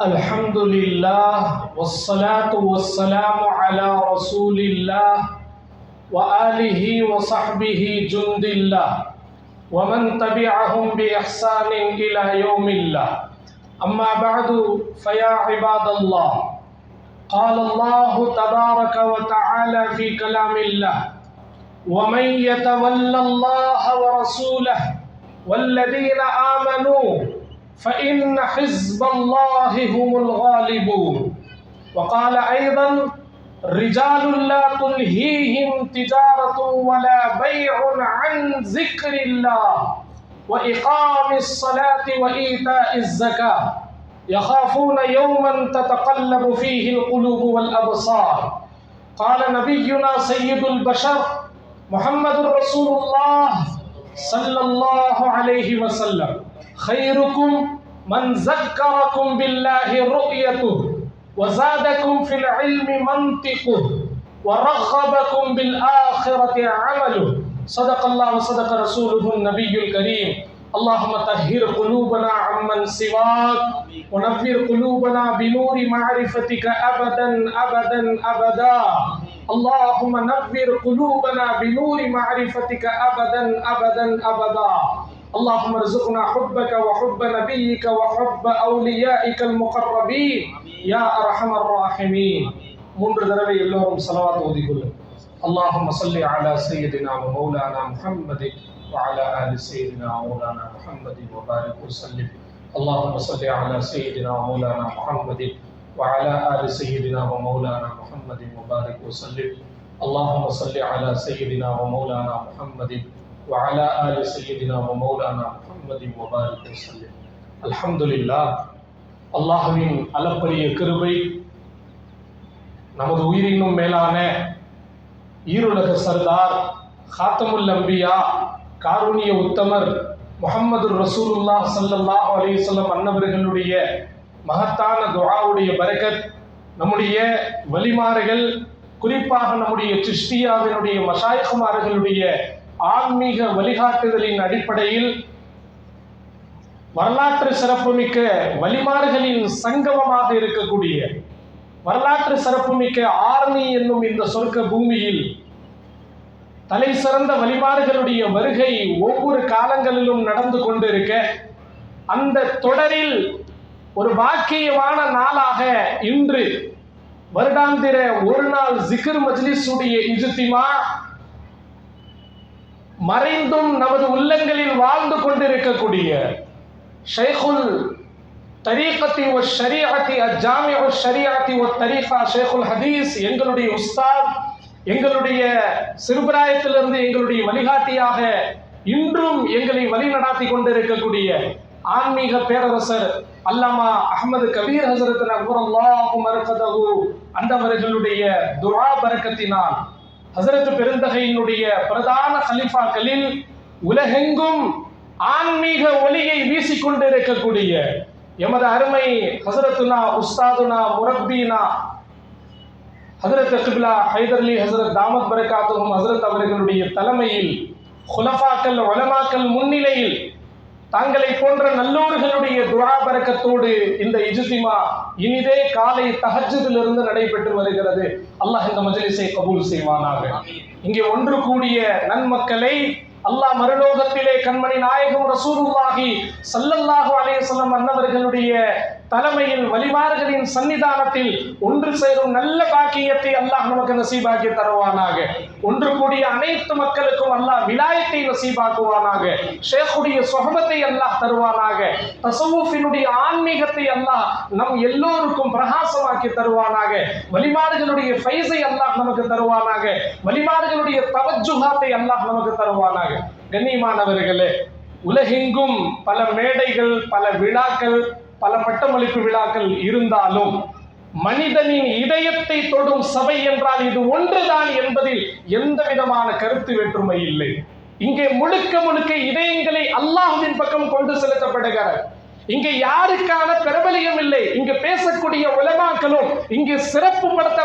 الحمد لله والصلاة والسلام على رسول الله وآله وصحبه جند الله ومن تبعهم بإحسان إلى يوم الله. أما بعد فيا عباد الله، قال الله تبارك وتعالى في كلام الله: ومن يتولى الله ورسوله والذين آمنوا فإن حزب الله هم الغالبون. وقال أيضا: رجال لا تلهيهم تجارة ولا بيع عن ذكر الله وإقام الصلاة وإيتاء الزكاة يخافون يوما تتقلب فيه القلوب والأبصار. قال نبينا سيد البشر محمد رسول الله صلى الله عليه وسلم: خيركم من ذكركم بالله رؤيته وزادكم في العلم منطقه ورغبكم بالآخرة عمله. صدق الله وصدق رسوله النبي الكريم. اللهم طهر قلوبنا عمن سواك ونفر قلوبنا بنور معرفتك أبدا أبدا أبدا. اللهم نفر قلوبنا بنور معرفتك أبدا أبدا أبدا. اللهم ارزقنا حبك وحب نبيك وحب أوليائك المقربين يا أرحم الراحمين. மூன்று தடவை எல்லோரும் ஸலவாத் ஓதிக்கொள்ளும். اللهم صل على سيدنا ومولانا محمد وعلى آل سيدنا ومولانا محمد وبارك وسلم. اللهم صل على سيدنا ومولانا محمد وعلى آل سيدنا ومولانا محمد وبارك وسلم. اللهم صل على سيدنا ومولانا محمد وعلى آل سيدنا ومولانا محمد وبارك وسلم. அல்ஹம்துலில்லாஹ். அல்லாஹ்வின் அளப்பரிய கிருபை, நமது உயிரினும் மேலான ஈருலக சர்தார் ஹாத்தமுல் அம்பியா காருணிய உத்தமர் முஹம்மது ரசூலுல்லாஹ் ஸல்லல்லாஹு அலைஹி வஸல்லம் அன்னவர்களுடைய மகத்தான துஆவுடைய பரக்கத், நம்முடைய வலிமார்கள், குறிப்பாக நம்முடைய சிஷ்டியாவினுடைய மஷாயிഖ்மார்களுடைய ஆன்மீக வழிகாட்டுதலின் அடிப்படையில் வரலாற்று சிறப்புமிக்க வலிமார்களின் சங்கமமாக இருக்கக்கூடிய வரலாற்று சிறப்புமிக்க ஆர்மி என்னும் இந்த சொர்க்க பூமியில் தலை சிறந்த வலிமார்களுடைய வருகை ஒவ்வொரு காலங்களிலும் நடந்து கொண்டிருக்க, அந்த தொடரில் ஒரு பாக்கியமான நாளாக இன்று வருடாந்திர ஒரு நாள் ஜிக்ர் மஜ்லிஸுடைய இஜ்திமா மறைந்தும் நமது உள்ளங்களில் வாழ்ந்து கொண்டிருக்கக்கூடிய ஷைகுல் தரீகத்தி வ ஷரீஅத்தி அஜ்ஜாமிஉ ஷரீஅத்தி வ தரீகா ஷைகுல் ஹதீஸ், எங்களுடைய உஸ்தாத், எங்களுடைய சிறுபிராயத்திலிருந்து எங்களுடைய வழிகாட்டியாக இன்றும் எங்களை வழிநடாத்தி கொண்டிருக்கக்கூடிய ஆன்மீக பேரரசர் அல்லாமா அஹ்மது கபீர் ஹஸரத் நவ்வரல்லாஹு மர்கதஹு அந்தவர்களுடைய துஆ பரக்கத்தினால் ஹஸரத் பெருந்தகையினுடைய பிரதான கலீஃபாக்களில் உலகெங்கும் ஆன்மீக ஒளியை வீசிக்கொண்டிருக்கக்கூடிய எமது அருமை ஹஸரத்துனா உஸ்தாதுனா முரப்பீனா ஹஸரத் கிப்லா ஹைதர் அலி ஹஸரத் தாமத் பரக்காத்துஹும் ஹஸரத் அவர்களுடைய தலைமையில் குலஃபாக்கள் உலமாக்கள் முன்னிலையில் தங்களை போன்ற நல்லோர்களுடைய துஆ பரக்கத்தோடு இந்த இஜ்திமா இனிதே காலை தஹஜ்ஜுதிலிருந்து நடைபெற்று வருகிறது. அல்லாஹ் இந்த மஜ்லிஸை கபூல் செய்வானாக. இங்கே ஒன்று கூடிய நன்மக்களை அல்லாஹ் மறுலோகத்திலே கண்மணி நாயகம் ரசூலுல்லாஹி ஸல்லல்லாஹு அலைஹி வஸல்லம் அன்னவர்களுடைய தலைமையில் வலிமார்களின் சன்னிதானத்தில் ஒன்று சேரும் நல்ல பாக்கியத்தை அல்லாஹ் நமக்கு நசீபாக்கி தருவானாக. ஒன்று கூடிய அனைத்து மக்களுக்கும் அல்லாஹ் விலாயத்தை நசீபாக்குவானாக. ஷேഖுடைய சொஹபத்தை அல்லாஹ் தருவானாக. தஸவுஃபினுடைய ஆன்மீகத்தை அல்லாஹ் நம் எல்லோருக்கும் பிரகாசமாக்கி தருவானாக. வலிமார்களுடைய ஃபைஸை அல்லாஹ் நமக்கு தருவானாக. வலிமார்களுடைய தவஜ்ஜுஹாத்தை அல்லாஹ் நமக்கு தருவானாக. கண்ணியமானவர்களே, உலகெங்கும் பல மேடைகள், பல விழாக்கள், பல பட்டமளிப்பு விழாக்கள் இருந்தாலும் மனிதனின் இதயத்தை தொடும் சபை என்றால் இது ஒன்றுதான் என்பதில் எந்த விதமான கருத்து வேற்றுமை இல்லை. இங்கே முழுக்க முழுக்க இதயங்களை அல்லாஹ்வின் பக்கம் கொண்டு செலுத்தப்படுகிறது. இங்க யாருக்கான பிரபலியம் இல்லை. இங்கு பேசக்கூடிய உலமாக்களும் இங்கு சிறப்பு படுத்த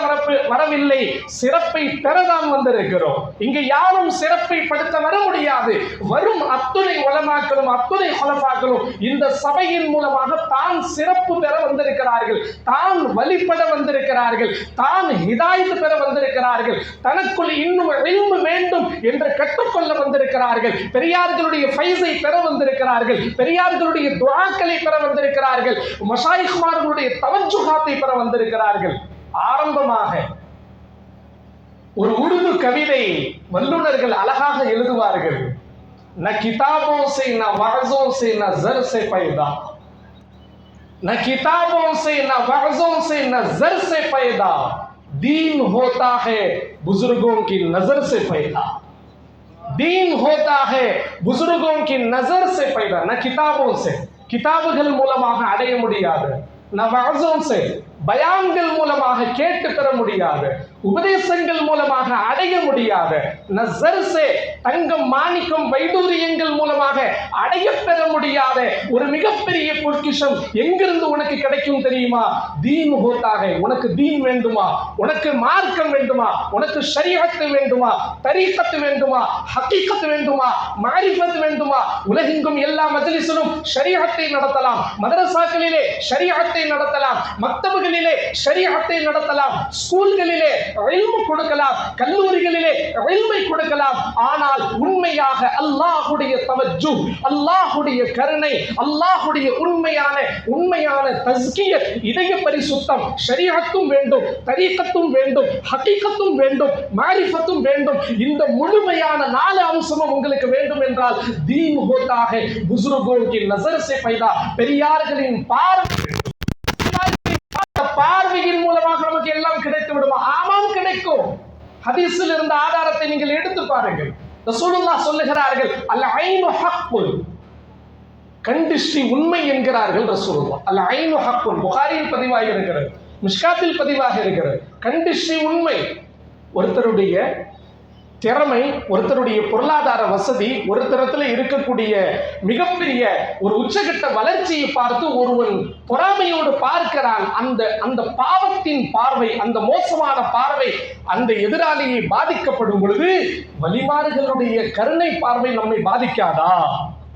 வரவில்லை, சிறப்பை பெறதான் வந்திருக்கிறோம். இங்கு யாரும் சிறப்பை படுத்த வர முடியாது. வரும் அத்துணை உலமாக்களும் அத்துணை குலஃபாக்களும் இந்த சபையின் மூலமாக தான் சிறப்பு பெற வந்திருக்கிறார்கள், தான் வழிபட வந்திருக்கிறார்கள், தான் ஹிதாயத் பெற வந்திருக்கிறார்கள், தனக்குள் இன்னும் இல்மு வேண்டும் என்று கற்றுக்கொள்ள வந்திருக்கிறார்கள், பெரியார்களுடைய ஃபைஸை பெற வந்திருக்கிறார்கள், பெரியார்களுடைய துஆக்களை பெற வந்திருக்கிறார்கள், மஷாயிக்மார்களுடைய தவஜ்ஜுஹாத்தை பெற வந்திருக்கிறார்கள். ஆரம்பமாக ஒரு உருது கவிதை வல்லுநர்கள் அழகாக எழுதுவார்கள். न किताबों से न वाज़ों से न ज़र से पैदा, न किताबों से न वाज़ों से न ज़र से पैदा, दीन होता है बुजुर्गों की नजर से पैदा, दीन होता है बुजुर्गों की नजर से पैदा. न किताबों से, கிதாபுகள் மூலமாக அடைய முடியாது, நவாஸோம் சே பயான்கள் மூலமாக கேட்டு பெற முடியாது, உபதேசங்கள் மூலமாக அடைய முடியாது, நஸர் சே தங்கம் மாணிக்கம் வைடூரியங்கள் மூலமாக அடைய பெற முடியாத ஒரு மிகப்பெரிய பொக்கிஷம் எங்கிருந்து உனக்கு கிடைக்கும் தெரியுமா? தீன் ஹோதாக, உனக்கு தீன் வேண்டுமா, உனக்கு மார்க்கம் வேண்டுமா, உனக்கு ஷரீஅத் வேண்டுமா, தரீகத் வேண்டுமா, ஹகீகத் வேண்டுமா, மாரிஃபத் வேண்டுமா? உலகெங்கும் எல்லா மஜ்லிஸிலும் ஷரீஅத்தை நடத்தலாம், மதரசாக்களிலே ஷரீஅத்தை நடத்தலாம், மக்தபுகளிலே ஷரீஅத்தை நடத்தலாம், ஸ்கூல்களிலே இல்மு கொடுக்கலாம், கல்லூரிகளிலே இல்மை கொடுக்கலாம். ஆனால் உண்மையாக அல்லாஹ்வுடைய தவஜ்ஜு, அல்லாஹ்வுடைய கருணை, அல்லாஹ்வுடைய உண்மையான தஸ்கியத், இதய பரிசுத்தம், ஷரீஅத்தும் வேண்டும், தரீகத்தும் வேண்டும், ஹகீகத்தும் வேண்டும், மாரிஃபத்தும் வேண்டும். இந்த முழுமையான 4 அம்சமும் உங்களுக்கு வேண்டும் என்றால் தீன் ஹோதா ஹை புஸுர்கோं की नजर से पैदा, பெரியார்களின் பார்வையின் மூலமாக நமக்கு எல்லாம் கிடைத்து விடுமா? ஆமாம், கிடைக்கும். ஹதீஸில் இருந்த ஆதாரத்தை நீங்கள் எடுத்து பாருங்கள். ரசூலுல்லாஹ் சொல்லுகிறார்கள், அல் ஐனு ஹக்குன், கண்டிஷ்டி உண்மை என்கிறார்கள் ரசூலுல்லாஹ். அல் ஐனு ஹக்குன் புகாரியில் பதிவாக இருக்கிறது, மிஷ்காத்தில் பதிவாக இருக்கிறது. கண்டிஷ்டி உண்மை. ஒருத்தருடைய திறமை, ஒருத்தருடைய பொருளாதார வசதி, ஒருத்தரத்தில் இருக்கக்கூடிய மிகப்பெரிய ஒரு உச்சகட்ட வளர்ச்சியை பார்த்து ஒருவன் பொறாமையோடு பார்க்கிறான். அந்த பாவத்தின் பார்வை, அந்த மோசமான பார்வை அந்த எதிராளியை பாதிக்கப்படும் பொழுது வலிமார்களுடைய கருணை பார்வை நம்மை பாதிக்காதா?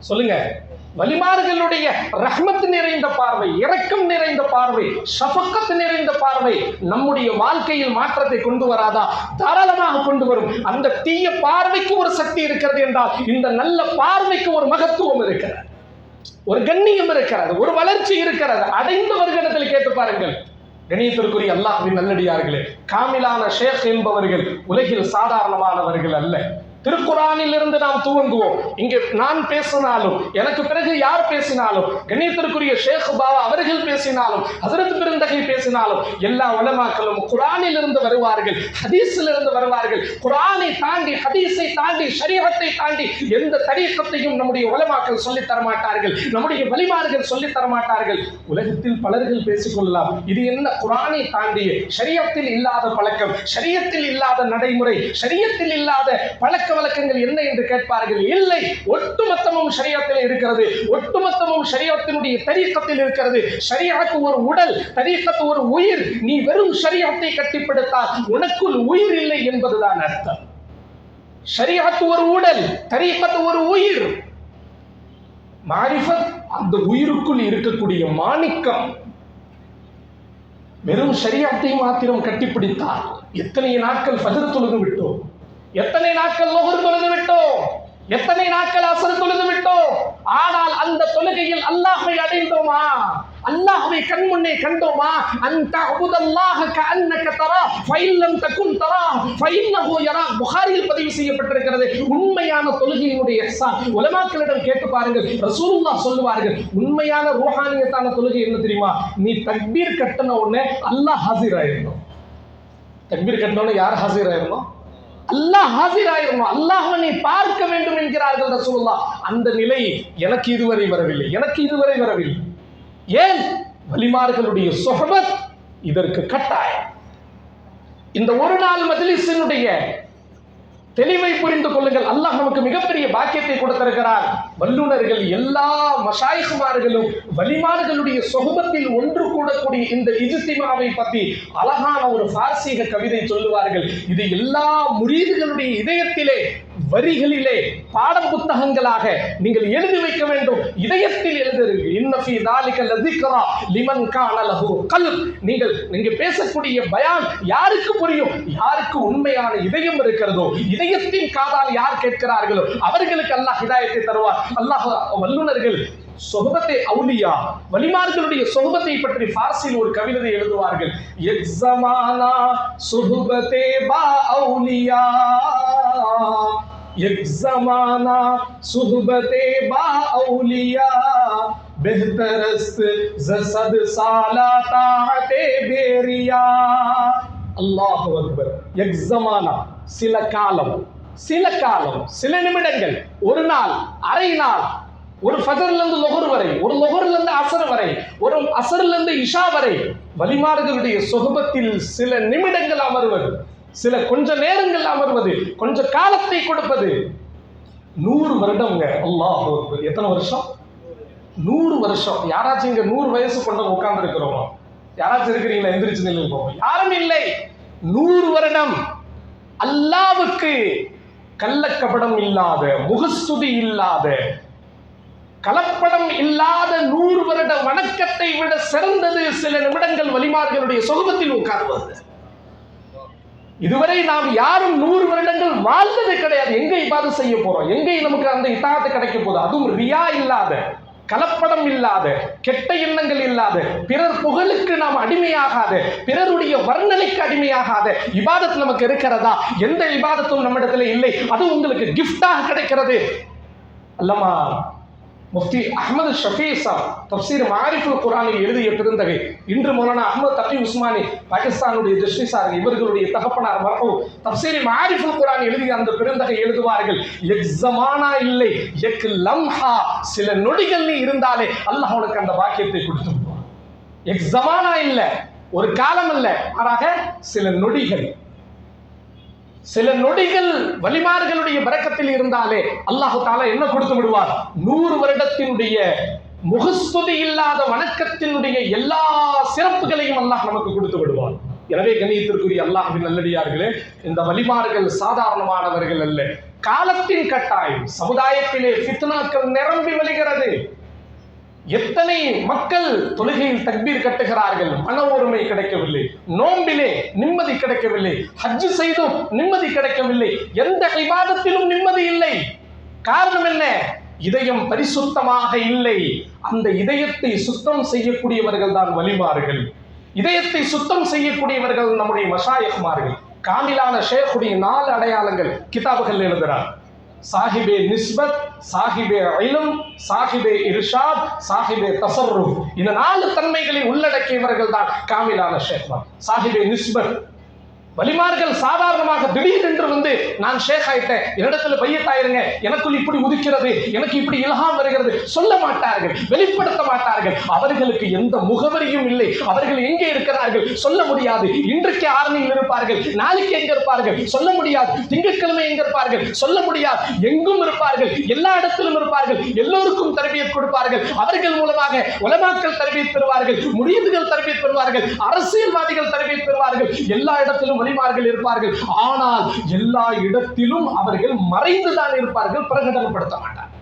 சொல்லுங்க. வலிமார்களுடைய ரஹ்மத் நிறைந்த பார்வை, இரக்கம் நிறைந்த பார்வை, ஷஃபக்கத் நிறைந்த பார்வை நம்முடைய வாழ்க்கையில் மாற்றத்தை கொண்டு வராதா? தாராளமாக கொண்டு வரும். அந்த தீய பார்வைக்கு ஒரு சக்தி இருக்கிறது என்றால் இந்த நல்ல பார்வைக்கு ஒரு மகத்துவம் இருக்கிறது, ஒரு கண்ணியம் இருக்கிறது, ஒரு வளர்ச்சி இருக்கிறது. அடைந்தவர்களிடத்தில் கேட்டு பாருங்கள். கண்ணியத்திற்குரிய அல்லாஹ்வின் நல்லடியார்களே, காமிலான ஷேக் என்பவர்கள் உலகில் சாதாரணமானவர்கள் அல்ல. திருக்குரானில் இருந்து நாம் துவங்குவோம். இங்கே நான் பேசினாலும், எனக்கு பிறகு யார் பேசினாலும், கண்ணியத்திற்குரிய ஷேக் பாவா அவர்கள் பேசினாலும், ஹஸரத் பெருந்தகை பேசினாலும், எல்லா உலமாக்களும் குரானில் இருந்து வருவார்கள், ஹதீஸில் இருந்து வருவார்கள். குரானை தாண்டி, ஹதீஸை தாண்டி, ஷரீஅத்தை தாண்டி எந்த தரீகத்தையும் நம்முடைய உலமாக்கள் சொல்லித் தரமாட்டார்கள், நம்முடைய வலிமார்கள் சொல்லித் தரமாட்டார்கள். உலகத்தில் பலர்கள் பேசிக்கொள்ளலாம், இது என்ன குரானை தாண்டிய ஷரீஅத்தில் இல்லாத பழக்கம், ஷரீஅத்தில் இல்லாத நடைமுறை, ஷரீஅத்தில் இல்லாத பழக்க வழக்கங்கள் என்ன என்று கேட்பார்கள். இல்லை, ஒட்டுமொத்தமும் ஷரீஅத்தில் இருக்கிறது, ஒட்டுமொத்தமும் ஷரீஅத்தினுடைய தரீகத்தில் இருக்கிறது. ஷரீஅத்து ஒரு உடல், தரீகத்து ஒரு உயிர். நீ வெறும் ஷரீஅத்தை கட்டிப்படுத்தால் உனக்குள் உயிர் இல்லை என்பதுதான் அர்த்தம். ஷரீஅத்து ஒரு உடல், தரீகத்து ஒரு உயிர். மாரிஃபத் அந்த உயிருக்குள் இருக்கக்கூடிய மாணிக்கம். வெறும் ஷரீஅத்தை மாத்திரம் கட்டிப்பிடித்தால் எத்தனை நாட்கள் ஃபஜ்ர் தொழுது விட்டோம், எத்தனை நாட்கள் லுஹர் தொழுது விட்டோம், எத்தனை நாட்கள் அஸ்ர் தொழுது விட்டோம். ஆனால் அந்த தொழுகையில் அல்லாஹ்வை அடைந்தோமா? அல்லாஹ்வை கண்முன்னே கண்டோமா? அன்த அபுதல்லாஹ கஅன்னக தரா ஃபைல்லம் தகுன் தரா ஃபைன்னஹு யரா. புகாரியில் பதிவு செய்யப்பட்டிருக்கிறது. உண்மையான தொழுகையினுடைய இஹ்சான். உலமாக்களிடம் கேட்டு பாருங்கள். ரசூலுல்லாஹ் சொல்லுவார்கள், உண்மையான ரூஹானியத்தான தொழுகை என்ன தெரியுமா? நீ தக்பீர் கட்டின உடனே அல்லாஹ் ஹாசிர் ஆயிரணும். தக்பீர் கட்டின உடனே யார் ஹாசிர் ஆயிரணும்? அல்லாஹ் ஹாசிராயிரணும். அல்லாஹ்வை நீ பார்க்க வேண்டும் என்கிறார்கள் ரசூலுல்லாஹ். அந்த நிலை எனக்கு இதுவரை வரவில்லை, எனக்கு இதுவரை வரவில்லை. ஏன்? வலிமார்களுடைய சொஹபத் இதற்கு கட்டாயம். இந்த ஒரு நாள் மஜ்லிஸினுடைய தெளிவை புரிந்து கொள்ளுங்கள். அல்லாஹ் நமக்கு மிகப்பெரிய பாக்கியத்தை கொடுத்திருக்கிறார். வல்லுநர்கள் எல்லா மஷாயிஹ்மார்களும் வலிமார்களுடைய சொஹபத்தில் ஒன்று கூடக்கூடிய இந்த இஜ்திமாவை பற்றி அழகான ஒரு பார்சீக கவிதை சொல்லுவார்கள். இது எல்லா முரீதுகளுடைய இதயத்திலே வரிகளிலே பாடம் புத்தகங்களாக நீங்கள் எழுதி வைக்க வேண்டும். இதயத்தில் எழுதுங்கள். இன்ன ஃபீ ذلك لذكرى لمن كان له قلب. நீங்கள் நீங்க பேசக்கூடிய பயான் யாருக்கு புரியும்? யாருக்கு உண்மையான இதயம் இருக்கிறதோ, இதயத்தின் காதால் யார் கேட்கிறார்களோ அவர்களுக்கு அல்லாஹ் ஹிதாயத்தை தருவார். அல்லாஹ் வல்லுநர்கள் சொஹபத்தே அவுலியா வலிமார்களுடைய சொஹபத்தை பற்றி பார்சியில் ஒரு கவிதை எழுதுவார்கள். எக் ஸமானா சுஹபத்தே பா அவுலியா, एक ज़माना सुहबते बा औलिया, बेहतरस्त ज़सद साला ताअते बेरिया. அல்லாஹு அக்பர். एक ज़माना சில காலம், சில காலம், சில நிமிடங்கள், ஒரு நாள், அரை நாள், ஒரு ஃபஜர்ல இருந்து லுஹர் வரை, ஒரு லுஹர்ல இருந்து அஸ்ர் வரை, ஒரு அஸ்ர்ல இருந்து இஷா வரை வலிமார்களுடைய சொஹபத்தில் சில நிமிடங்கள் அமர்வது, சில கொஞ்ச நேரங்கள் அமர்வது, கொஞ்ச காலத்தை கொடுப்பது 100 வருடம்ங்க. அல்லாஹ் எத்தனை வருஷம்? 100 வருஷம். யாராச்சும் இங்க 100 வயசு கொண்டு உட்கார்ந்து இருக்கிறோமா? யாராச்சும் இருக்கிறீங்களா? எந்திரிச்சு நில்லுங்க. யாரும் இல்லை. 100 வருடம் அல்லாஹ்வுக்கு கள்ளக்கபடம் இல்லாத, முகஸ்துதி இல்லாத, கலப்படம் இல்லாத 100 வருட வணக்கத்தை விட சிறந்தது சில நிமிடங்கள் வலிமார்களுடைய சொஹபத்தில் உட்கார்வது. இதுவரை நாம் யாரும் 100 வருடங்கள் வாழ்ந்தது கிடையாது. எங்க இபாதத் செய்ய போறோம்? எங்க நமக்கு அந்த இத்தாஅத் கிடைக்க போகுது? அதுவும் ரியா இல்லாத, கலப்படம் இல்லாத, கெட்ட எண்ணங்கள் இல்லாத, பிறர் புகழுக்கு நாம் அடிமையாகாத, பிறருடைய வர்ணனைக்கு அடிமையாகாத இபாதத் நமக்கு இருக்கிறதா? எந்த இபாதத்தும் நம்மிடத்துல இல்லை. அது உங்களுக்கு கிஃப்டாக கிடைக்கிறது. அல்லமா முஃப்தி அஹ்மது ஷஃபீ சாப் தஃப்சீர் மாரிஃபுல் குர்ஆனில் எழுதிய பெருந்தகை, இன்று மௌலானா அஹ்மத் தகி உஸ்மானி பாகிஸ்தானுடைய ஜஸ்டிஸார், இவர்களுடைய தகப்பனார் மர்ஹூம் தஃப்சீர் மாரிஃபுல் குர்ஆன் எழுதிய அந்த பெருந்தகை எழுதுவார்கள். எக் ஸமானா இல்லை, எக் லம்ஹா, சில நொடிகள் நீ இருந்தாலே அல்லாஹ் உனக்கு அந்த பாக்கியத்தை கொடுத்து விடுவான். எக் ஸமானா இல்ல, ஒரு காலம் அல்ல, மாறாக சில நொடிகள். சில நொடிகள் வலிமார்களுடைய பரக்கத்தில் இருந்தாலே அல்லாஹு தஆலா என்ன கொடுத்து விடுவார்? 100 வருடத்தினுடைய முகஸ்துதி இல்லாத வணக்கத்தினுடைய எல்லா சிறப்புகளையும் அல்லாஹ் நமக்கு கொடுத்து விடுவார். எனவே கண்ணியத்திற்குரிய அல்லாஹ்வின் நல்லடியார்களே, இந்த வலிமார்கள் சாதாரணமானவர்கள் அல்ல. காலத்தின் கட்டாயம். சமுதாயத்திலே ஃபித்னாக்கள் நிரம்பி வழிகிறது. எத்தனை மக்கள் தொழுகையில் தக்பீர் கட்டுகிறார்கள், மன ஒருமை கிடைக்கவில்லை, நோம்பிலே நிம்மதி கிடைக்கவில்லை, ஹஜ் செய்தும் நிம்மதி கிடைக்கவில்லை, எந்த இபாதத்திலும் நிம்மதி இல்லை. காரணம் என்ன? இதயம் பரிசுத்தமாக இல்லை. அந்த இதயத்தை சுத்தம் செய்யக்கூடியவர்கள் தான் வலிமார்கள். இதயத்தை சுத்தம் செய்யக்கூடியவர்கள் நம்முடைய மஷாயிஹ்மார்கள். காமிலான ஷேഖுடைய 4 அடையாளங்கள் கிதாபுகள் எழுதுகிறார். சாஹிபே நிஸ்பத், சாஹிபே இல்ம், சாஹிபே இர்ஷாத், சாஹிபே தஸர்ருஃப். இந்த 4 தன்மைகளை உள்ளடக்கியவர்கள் தான் காமிலான ஷேഖ்மார். சாஹிபே நிஸ்பத், வலிமார்கள் சாதாரணமாக திடீரென்று வந்து நான் ஷேக் ஆயிட்டேன், என்னிடத்துல பையத்தாயிருங்க, எனக்குள் இப்படி உதிக்கிறது, எனக்கு இப்படி இல்ஹாம் வருகிறது சொல்ல மாட்டார்கள், வெளிப்படுத்த மாட்டார்கள். அவர்களுக்கு எந்த முகவரியும் இல்லை. அவர்கள் எங்கே இருக்கிறார்கள் சொல்ல முடியாது. இன்றைக்கு ஆரணியில் இருப்பார்கள், நாளைக்கு எங்க இருப்பார்கள் சொல்ல முடியாது. திங்கட்கிழமை எங்க இருப்பார்கள் சொல்ல முடியாது. எங்கும் இருப்பார்கள், எல்லா இடத்திலும் இருப்பார்கள். எல்லோருக்கும் தர்பியத் கொடுப்பார்கள். அவர்கள் மூலமாக உலமாக்கள் தர்பியத் பெறுவார்கள், முரீதுகள் தர்பியத் பெறுவார்கள், அரசியல்வாதிகள் தர்பியத் பெறுவார்கள். எல்லா இடத்திலும் வலிமார்கள் இருப்பார்கள். ஆனால் எல்லா இடத்திலும் அவர்கள் மறைந்துதான் இருப்பார்கள், பிரகடனப்படுத்த மாட்டார்கள்.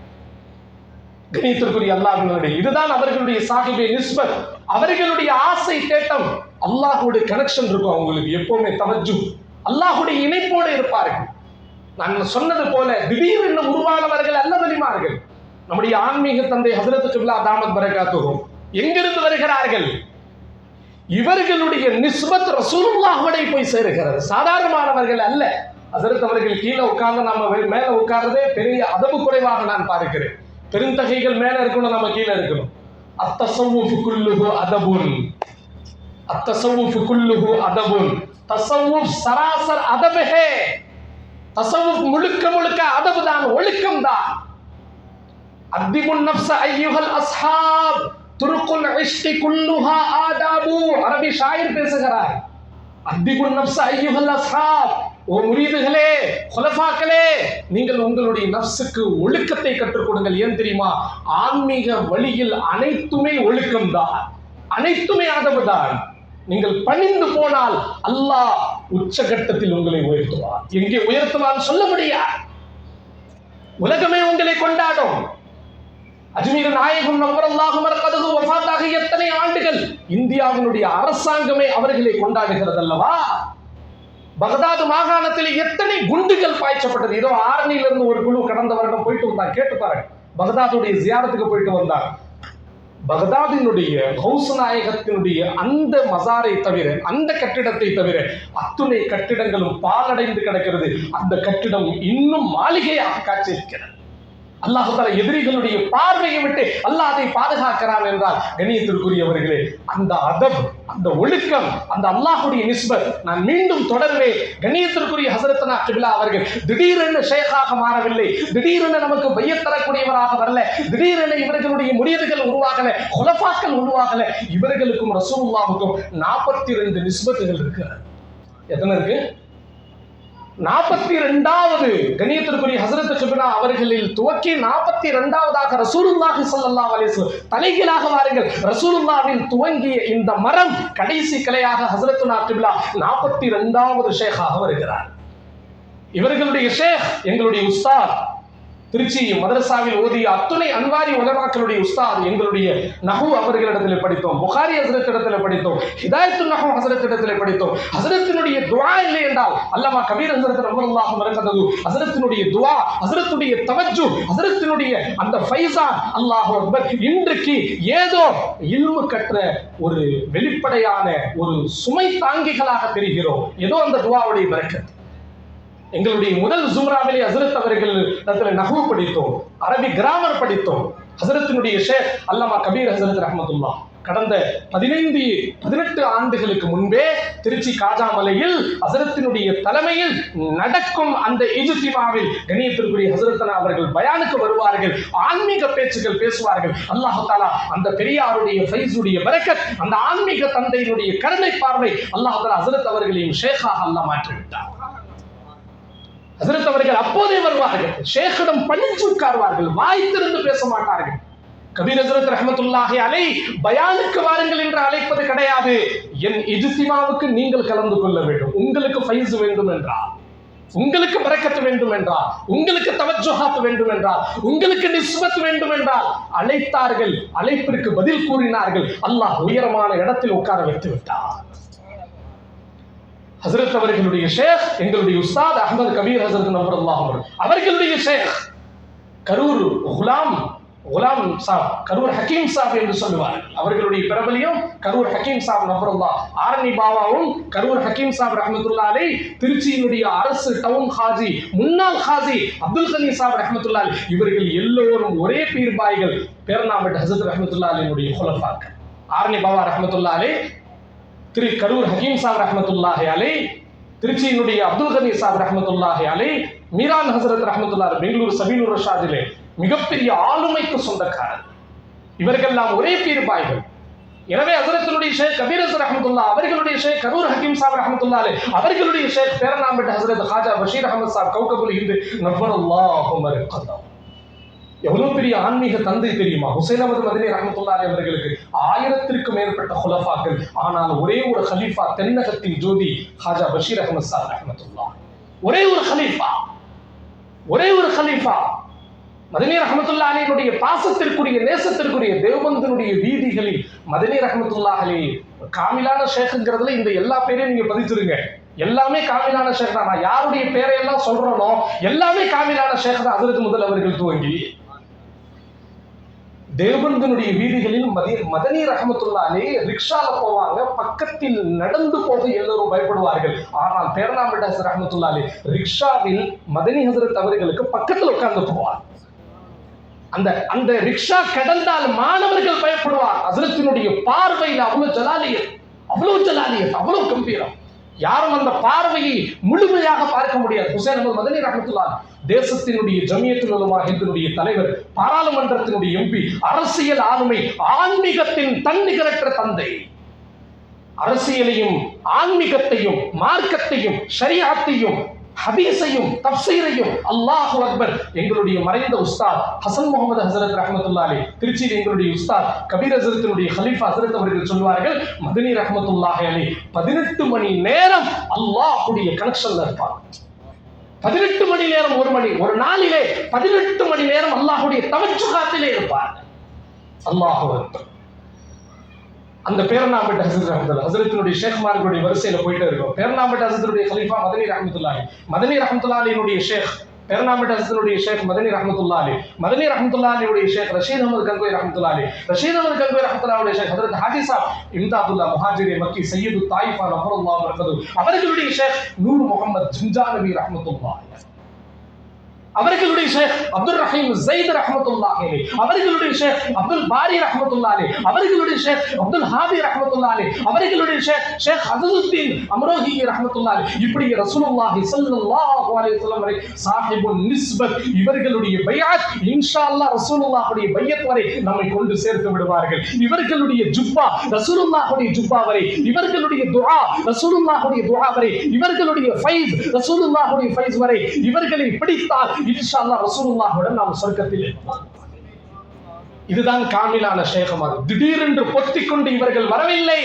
கணியத்திற்குரிய அல்லாஹ்வினுடைய இதுதான் அவர்களுடைய சாஹிபே நிஸ்பத். அவர்களுடைய ஆசை தேட்டம் அல்லாஹ்வுடைய கனெக்ஷன் இருக்கும். அவங்களுக்கு எப்பவுமே தவஜ்ஜு, அல்லாஹ்வுடைய இணைப்போடு இருப்பார்கள். நான் சொன்னது போல திடீரென்று உருவானவர்கள் அல்ல வலிமார்கள். நம்முடைய ஆன்மீக தந்தை ஹஜ்ரத் கிப்லா தாமத் பரகாத்துஹு எங்கிருந்து வருகிறார்கள்? இவர்களுடைய நிஸ்பத் ரசூலுல்லாஹ்வை போய் சேருகிறது. சாதாரணமானவர்கள் அல்ல. ஹஜ்ரத் அவர்கள் கீழே உட்கார்ந்து நம்ம மேல உட்கார்றதே பெரிய அதபு குறைவாக நான் பார்க்கிறேன். பெருந்தகைகள் மேல இருக்கணும், நம்ம கீழே இருக்கணும். அத்தஸவ்வுஃபு குல்லுஹு அதபுன், அத்தஸவ்வுஃபு குல்லுஹு அதபுன். தஸவ்வுஃப் சராசர் அதபே. தஸவ்வுஃப் முழுக்க முழுக்க அதபு தான், ஒழுக்கம் தான். அத்திபுன் நஃப்ஸ அய்யுஹல் அஸ்ஹாப் துருக்குல் இஷ்கி குல்லுஹா ஆதாபு. அரபி ஷாயிர் பேசுகிறார். அத்திபுன் நஃப்ஸ அய்யுஹல் அஸ்ஹாப், ஓ முரீதுகளே, குலஃபாக்களே, நீங்கள் உங்களுடைய நஃப்ஸுக்கு ஒழுக்கத்தை கற்றுக் கொடுங்கள். ஏன் தெரியுமா? ஆன்மீக வழியில் அனைத்துமே ஒழுக்கம்தான், அனைத்துமே அதவுதான். நீங்கள் பணிந்து போனால் அல்லாஹ் உச்சகட்டத்தில் உங்களை உயர்த்துவார். எங்கே உயர்த்துவார் சொல்ல முடியாது. உலகமே உங்களை கொண்டாடும். அஜ்மீர் நாயகம் நவரல்லாஹு மர்கதுஹு வஃபாத்தாக எத்தனை ஆண்டுகள் இந்தியாவினுடைய அரசாங்கமே அவர்களை கொண்டாடுகிறது அல்லவா? பகதாது மாகாணத்தில் எத்தனை குண்டுகள் பாய்ச்சப்பட்டது. இதோ ஆரணியிலிருந்து ஒரு குழு கடந்த வருடம் போயிட்டு வந்தாங்க. கேட்டு பாருங்க, பகதாதுடைய ஜியாரத்துக்கு போயிட்டு வந்தாங்க. பகதாதினுடைய கௌஸ் நாயகத்தினுடைய அந்த மசாரை தவிர, அந்த கட்டிடத்தை தவிர அத்துணை கட்டிடங்களும் பாலடைந்து கிடக்கிறது. அந்த கட்டிடம் இன்னும் மாளிகையாக காட்சியிருக்கிறது. அல்லாஹ் தஆலா எதிரிகளுடைய பார்வையை விட்டு அல்லாஹ் அதை பாதுகாக்கிறான் என்றால், கண்ணியத்திற்குரியவர்களே, அந்த அதப், அந்த ஒழுக்கம், அந்த அல்லாஹ்வுடைய நிஸ்பத் நான் மீண்டும் தொடர்வேன். கண்ணியத்திற்குரிய ஹஸரத்னா கிப்லா அவர்கள் திடீரென ஷேகாக மாறவில்லை, திடீரென நமக்கு பையத் தரக்கூடியவராக வரல, திடீரென இவர்களுடைய முரீதுகள் உருவாகல, குலஃபாக்கள் உருவாகல. இவர்களுக்கும் ரசூலுல்லாஹுக்கும் 42 நிஸ்பத்துகள் இருக்கிறது. எத்தனை இருக்கு? 42வது. கண்ணியத்திற்குரிய ஹஸரத் கிப்லா அவர்களில் துவக்கி 42வதாக ரசூலுல்லாஹி ஸல்லல்லாஹு அலைஹி வஸல்லம் தலைகீழாக வாருங்கள். ரசூலுல்லாஹ்வில் துவங்கிய இந்த மரம் கடைசி கிளையாக ஹஸரத்துனா கிப்லா 42வது ஷேகாக வருகிறார். இவர்களுடைய ஷேக் எங்களுடைய உஸ்தாத், திருச்சி மதரசாவில் ஓதிய அத்துணை அன்வாரி உலமாக்களுடைய உஸ்தாத் எங்களுடைய நஹு அவர்களிடத்தில் படித்தோம், புகாரி ஹஸரத் இடத்தில் படித்தோம், ஹிதாயத்துன் நஹு ஹஸரத் இடத்தில் படித்தோம். ஹஸரத்தினுடைய துஆ இல்லை என்றால் அல்லாமா கபீர் ஹஸரத் ரஹ்மத்துல்லாஹி மரகதஹு ஹஸரத்தினுடைய துஆ, ஹஸரத்துடைய தவஜ்ஜு, ஹஸரத்தினுடைய அந்த ஃபைஸான், அல்லாஹு அக்பர். இன்றைக்கு ஏதோ இல்மு கற்ற ஒரு வெளிப்படையான ஒரு சுமை தாங்கிகளாக தெரிகிறோம். ஏதோ அந்த துஆவுடைய பரக்கத். எங்களுடைய முதல் ஜும்ராவிலே ஹஸரத் அவர்கள் நஹு படித்தோம், அரபி கிராமர் படித்தோம். ஹஸரத்தினுடைய ஷேக் அல்லாமா கபீர் ஹஸரத் ரஹ்மத்துல்லாஹ் கடந்த 18 ஆண்டுகளுக்கு முன்பே திருச்சி காஜாமலையில் ஹஸரத்தினுடைய தலைமையில் நடக்கும் அந்த இஜ்திமாவில் கண்ணியத்திற்குரிய ஹஸரத்னா அவர்கள் பயானுக்கு வருவார்கள், ஆன்மீக பேச்சுகள் பேசுவார்கள். அல்லாஹ் தஆலா அந்த பெரியாருடைய ஃபைஸுடைய பரக்கத், அந்த ஆன்மீக தந்தையினுடைய கருணை பார்வை, அல்லாஹ் தஆலா ஹஸரத் அவர்களையும் ஷேகாக அல்லாஹ் மாற்றிவிட்டார். ஹஸரத் அவர்கள் அப்போதே வருவார்கள், ஷேக்கிடம் பணிஞ்சு உட்கார்வார்கள், வாய் திறந்து பேச மாட்டார்கள். கபீர் ஹஸரத் ரஹ்மத்துல்லாஹி அலைஹி பயானுக்கு வாருங்கள் என்று அழைப்பது கிடையாது. என் இஜ்திமாவுக்கு நீங்கள் கலந்து கொள்ள வேண்டும், உங்களுக்கு ஃபைஸ் வேண்டும் என்றால், உங்களுக்கு பரக்கத் வேண்டும் என்றால், உங்களுக்கு தவஜ்ஜுஹாத் வேண்டும் என்றால், உங்களுக்கு நிஸ்பத் வேண்டும் என்றால் அழைத்தார்கள். அழைப்பிற்கு பதில் கூறினார்கள். அல்லாஹ் உயரமான இடத்தில் உட்கார வைத்து விட்டார். ஹஸரத் அவர்களுடைய ஷேக் எங்களுடைய உஸ்தாத் அஹ்மத் கபீர் ஹஸரத் நவரல்லாஹு அவர்களுடைய ஷேக் கரூர் குலாம் சாப், கரூர் ஹக்கீம் சாப் என்று சொல்லுவார். அவர்களுடைய பிரபலியம் கரூர் ஹக்கீம் சாப் நவரல்லாஹ். ஆரணி பாபாவும் கரூர் ஹக்கீம் சாப் ரஹ்மத்துல்லாஹி அலைஹி, திருச்சியினுடைய அரசு டவுன் ஹாஜி முன்னாள் ஹாஜி அப்துல் கனி சாப் ரஹ்மத்துல்லாஹி அலைஹி, இவர்கள் எல்லோரும் ஒரே பீர்பாய்கள். பேர்நாமட் ஹஸரத் ரஹ்மத்துல்லாஹி அலைஹியுடைய குலஃபாக்கள். ஆரணி பாபா ரஹ்மத்துல்லாஹி அலைஹி, திரு கரூர் ஹக்கீம் சாப் ரஹ்மத்துல்லாஹி அலைஹி, திருச்சியினுடைய அப்துல் கனி சாப் ரஹ்மத்துல்லாஹி அலைஹி, மீரான் ஹஸரத் ரஹ்மத்துல்லாஹி பெங்களூர் சபீலுர் ரஷாதிலே மிகப்பெரிய ஆளுமைக்கு சொந்தக்காரர். இவர்களெல்லாம் ஒரே பீர்பாய்கள். எனவே ஹஸரத்தினுடைய ஷேக் கபீர் ஹஸரத் ரஹ்மத்துல்லாஹி அவர்களுடைய ஷேக் கரூர் ஹக்கீம் சாப் ரஹ்மத்துல்லாஹி அலைஹி, அவர்களுடைய ஷேக் பேரநாம்பட் ஹஸரத் ஹாஜா பஷீர் அஹ்மத் சாப் கௌகபுல் ஹிந்த் நஃபரல்லாஹு மர்கதஹு. எவ்வளவு பெரிய ஆன்மீக தந்தை தெரியுமா? ஹுசைன் அஹ்மத் மதனி ரஹ்மத்துல்லாஹி அலைஹி அவர்களுக்கு 1000க்கும் மேற்பட்ட குலஃபாக்கள். ஆனால் ஒரே ஒரு கலீஃபா, தென்னகத்தின் ஜோதி ஹாஜா பஷீர் அஹ்மத் சாப் ரஹ்மத்துல்லாஹ். ஒரே ஒரு கலீஃபா, ஒரே ஒரு கலீஃபா. மதனி ரஹ்மத்துல்லாஹி அலைஹியுடைய பாசத்திற்குரிய நேசத்திற்குரிய தேவபந்தினுடைய வீதிகளில் மதனி ரஹ்மத்துல்லாஹி அலைஹி காமிலான ஷேக்ங்கிறதுல இந்த எல்லா பேரையும் நீங்க பதிச்சிருங்க. எல்லாமே காமிலான ஷேக் தான். நான் யாருடைய பேரை எல்லாம் சொல்றேனோ எல்லாமே காமிலான ஷேக் தான். ஹஸரத் முதல் அவர்கள் துவங்கி தேவபந்தினுடைய வீதிகளில் மதனி ரஹ்மத்துல்லாஹி அலைஹி ரிக்ஷால போவாங்க. பக்கத்தில் நடந்து போக எல்லோரும் பயப்படுவார்கள். ஆனால் பேரநாம்பட் ஹஸரத் ரஹ்மத்துல்லாஹி அலைஹி ரிக்ஷாவில் மதனி ஹஸரத் அவர்களுக்கு பக்கத்தில் உட்கார்ந்து போவார். அந்த ரிக்ஷா கடந்தால் மாணவர்கள் பயப்படுவார். ஹஸரத்தினுடைய பார்வையில் அவ்வளவு ஜலாலியத், அவ்வளவு கம்பீரம். யாரும் அந்த பார்வையை முழுமையாக பார்க்க முடியாது. ஹுசைன் அஹ்மத் மதனி ரஹ்மத்துல்லாஹி தேசத்தினுடைய ஜமியத்துல் உலமா ஹிந்துடைய தலைவர், பாராளுமன்றத்தினுடைய எம்பி, அரசியல் ஆளுமை, ஆன்மீகத்தின் தன்னிகரற்ற தந்தை. அரசியலையும் ஆன்மீகத்தையும் மார்க்கத்தையும் ஷரியத்தையும் ஹதீஸையும் தஃப்சீரையும் அல்லாஹு அக்பர் எங்களுடைய மறைந்த உஸ்தாத் ஹசன் முகமது ஹசரத் ரஹ்மத்துல்லாஹி அலைஹி, திருச்சியில் எங்களுடைய உஸ்தாத் கபீர் ஹசரத்தினுடைய கலீஃபா ஹசரத் அவர்கள் சொல்வார்கள், மதனி ரஹ்மத்துல்லாஹி அலைஹி 18 மணி நேரம் அல்லாஹ்வுடைய கனெக்ஷன்ல இருப்பாங்க. 18 மணி நேரம், ஒரு நாளிலே 18 மணி நேரம் அல்லாஹ்வுடைய தவஜ்ஜுகாத்திலே இருப்பார். அல்லாஹு அக்பர். அந்த பேரனாம்பேட்டை ஹசரத் ரஹ்மத்துல்லாஹி ஹசரத்தினுடைய ஷேக்மார்களுடைய வரிசையில போயிட்டே இருக்கும். பேரனாம்பேட்டை ஹசரத்துடைய கலீஃபா மதனி ரஹ்மத்துல்லாஹி, மதனி ரஹ்மத்துல்லாஹினுடைய ஷேக் பேரனாம்பேட்டை ஹசரத்துடைய ஷேக் மதனி ரஹ்மத்துல்லாஹி, மதனி ரஹ்மத்துல்லாஹினுடைய ஷேக் ரஷீத் அஹமது கங்கோய் ரஹ்மத்துல்லாஹி, ரஷீத் அஹமது கங்கோய் ரஹ்மத்துல்லாஹினுடைய ஷேக் ஹஜரத் ஹாஜி சாப் இம்தாதுல்லா முஹாஜிரி மக்கி சையது தாயிஃபா நஃபருல்லாஹ் பரகது அவர்களுடைய ஷேக் நூர் முஹம்மது ஜின்ஜானவி ரஹ்மத்துல்லாஹி, அவர்களுடைய ஷேக் அப்துல் ரஹீம் ஸைத் ரஹ்மத்துல்லாஹி அலைஹி, அவர்களுடைய ஷேக் அப்துல் பாரி ரஹ்மத்துல்லாஹி அலைஹி, அவர்களுடைய ஷேக் அப்துல் ஹாதி ரஹ்மத்துல்லாஹி அலைஹி, அவர்களுடைய ஷேக் அஸதுத்தீன் அம்ரோஹி ரஹ்மத்துல்லாஹி அலைஹி. இப்படி ரசூலுல்லாஹி ஸல்லல்லாஹு அலைஹி வஸல்லம் வரை சாஹிபுன் நிஸ்பத் இவர்களுடைய பைஅத் இன்ஷாஅல்லாஹ் ரசூலுல்லாஹுடைய பைஅத் வரை நம்மை கொண்டு சேர்த்து விடுவார்கள். இவர்களுடைய ஜுப்பா ரசூலுல்லாஹுடைய ஜுப்பா வரை, இவர்களுடைய துஆ ரசூலுல்லாஹுடைய துஆ வரை, இவர்களுடைய ஃபைஸ் ரசூலுல்லாஹுடைய ஃபைஸ் வரை இவர்களை பிடித்தால் இன்ஷா அல்லாஹ் ரசூலுல்லாஹுடன் நாம் சொர்க்கத்தில் இருப்போம். இதுதான் காமிலான ஷேகமார். திடீரென்று பொத்திக்கொண்டு இவர்கள் வரவில்லை.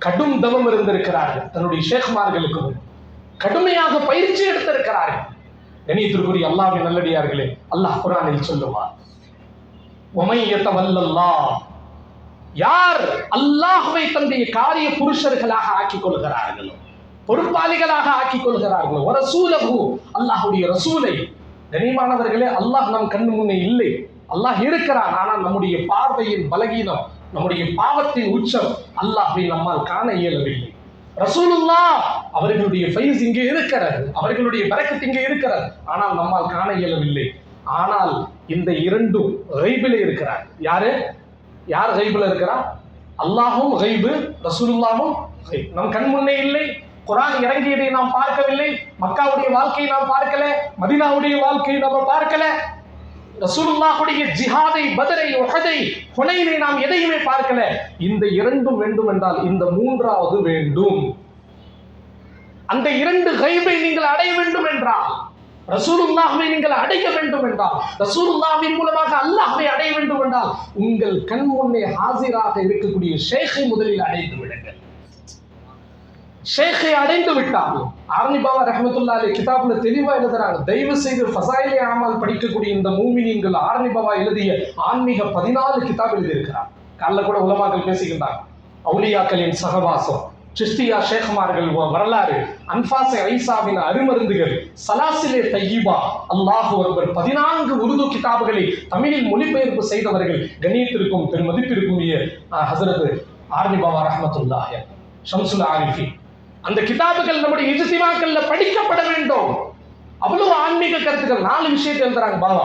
கடும் தவம் இருந்திருக்கிறார்கள். தன்னுடைய ஷேக்மார்களுக்கு கடுமையாக பயிற்சி எடுத்திருக்கிறார்கள். கணியத்திற்குரிய அல்லாஹ்வின் நல்லடியார்களே, அல்லாஹ் குர்ஆனில் சொல்லுவார், வமை யதவல்லல்லாஹ், யார் அல்லாஹ்வை தன்னுடைய காரிய புருஷர்களாக ஆக்கிக் கொள்கிறார்களோ, பொறுப்பாளிகளாக ஆக்கிக் கொள்கிறார்களோ, ரசூலஹு, அல்லாஹ்வுடைய ரசூலை. கனிமானவர்களே, அல்லாஹ் நம் கண்ணு முன்னே இல்லை, அல்லாஹ் இருக்கிறான். ஆனால் நம்முடைய பார்வையின் பலகீனம், நம்முடைய பாவத்தின் உச்சம் அல்லாஹ்வை நம்மால் காண இயலவில்லை. ரசூலுல்லாஹ் அவர்களுடைய ஃபைஸ் இங்கே இருக்கிறது, அவர்களுடைய பரக்கத் இங்கே இருக்கிறது, ஆனால் நம்மால் காண இயலவில்லை. ஆனால் இந்த இரண்டும் கைபிலே இருக்கிறார். யார் கைபில் இருக்கிறார்? அல்லாஹும் கைபு, ரசூலுல்லாஹும் கைப். நம் கண் முன்னே இல்லை. குர்ஆன் இறங்கியதை நாம் பார்க்கவில்லை. மக்காவுடைய வாழ்க்கையை நாம் பார்க்கல, மதீனாவுடைய வாழ்க்கையை நாம் பார்க்கல, ரசூலுல்லாஹுடைய ஜிஹாதை, பத்ரை, உஹதை, ஹுனைனை நாம் எதையுமே பார்க்கல. இந்த இரண்டும் வேண்டும் என்றால் இந்த மூன்றாவது வேண்டும். அந்த இரண்டு கைபை நீங்கள் அடைய வேண்டும் என்றால், ரசூலுல்லாஹ்வை நீங்கள் அடைய வேண்டும் என்றால், ரசூலுல்லாஹ்வின் மூலமாக அல்லாஹ்வை அடைய வேண்டும் என்றால், உங்கள் கண் முன்னே ஹாசிராக இருக்கக்கூடிய ஷேഖை முதலில் அடைந்து விடுங்கள். ஷேഖை அடைந்து விட்டால், ஆர்னி பாபா ரஹ்மத்துல்லாஹி அலைஹி கிதாபுல தெளிவா எழுதுறாங்க. தயவு செய்து ஃபஸாயிலே அமால் படிக்கக்கூடிய இந்த மூமினீன்கள் ஆர்னி பாபா எழுதிய ஆன்மீக 14 கிதாப் எழுதியிருக்கிறார். காலைல கூட உலமாக்கள் பேசிக்கிட்டாங்க. அவுலியாக்களின் சகவாசம், சிஸ்தியா ஷேக்மார்கள் வரலாறு, அன்பாஸே ஐசாவின் அருமருந்துகள், சலாசிலே தையிபா, அல்லாஹு அக்பர் 14 உருது கிதாபுகளை தமிழில் மொழிபெயர்ப்பு செய்தவர்கள் கண்ணியத்திற்கும் பெருமதிப்பிற்கும் ஹஸரத் ஆர்னி பாபா ரஹ்மத்துல்லாஹி ஷம்சுல் ஆரிஃபி. அந்த கிதாபுகள் நம்முடைய இஜ்திமாக்கள்ல படிக்கப்பட வேண்டும். அவ்வளவு ஆன்மீக கருத்துக்கள். 4 விஷயத்தை எழுதுறாங்க பாபா.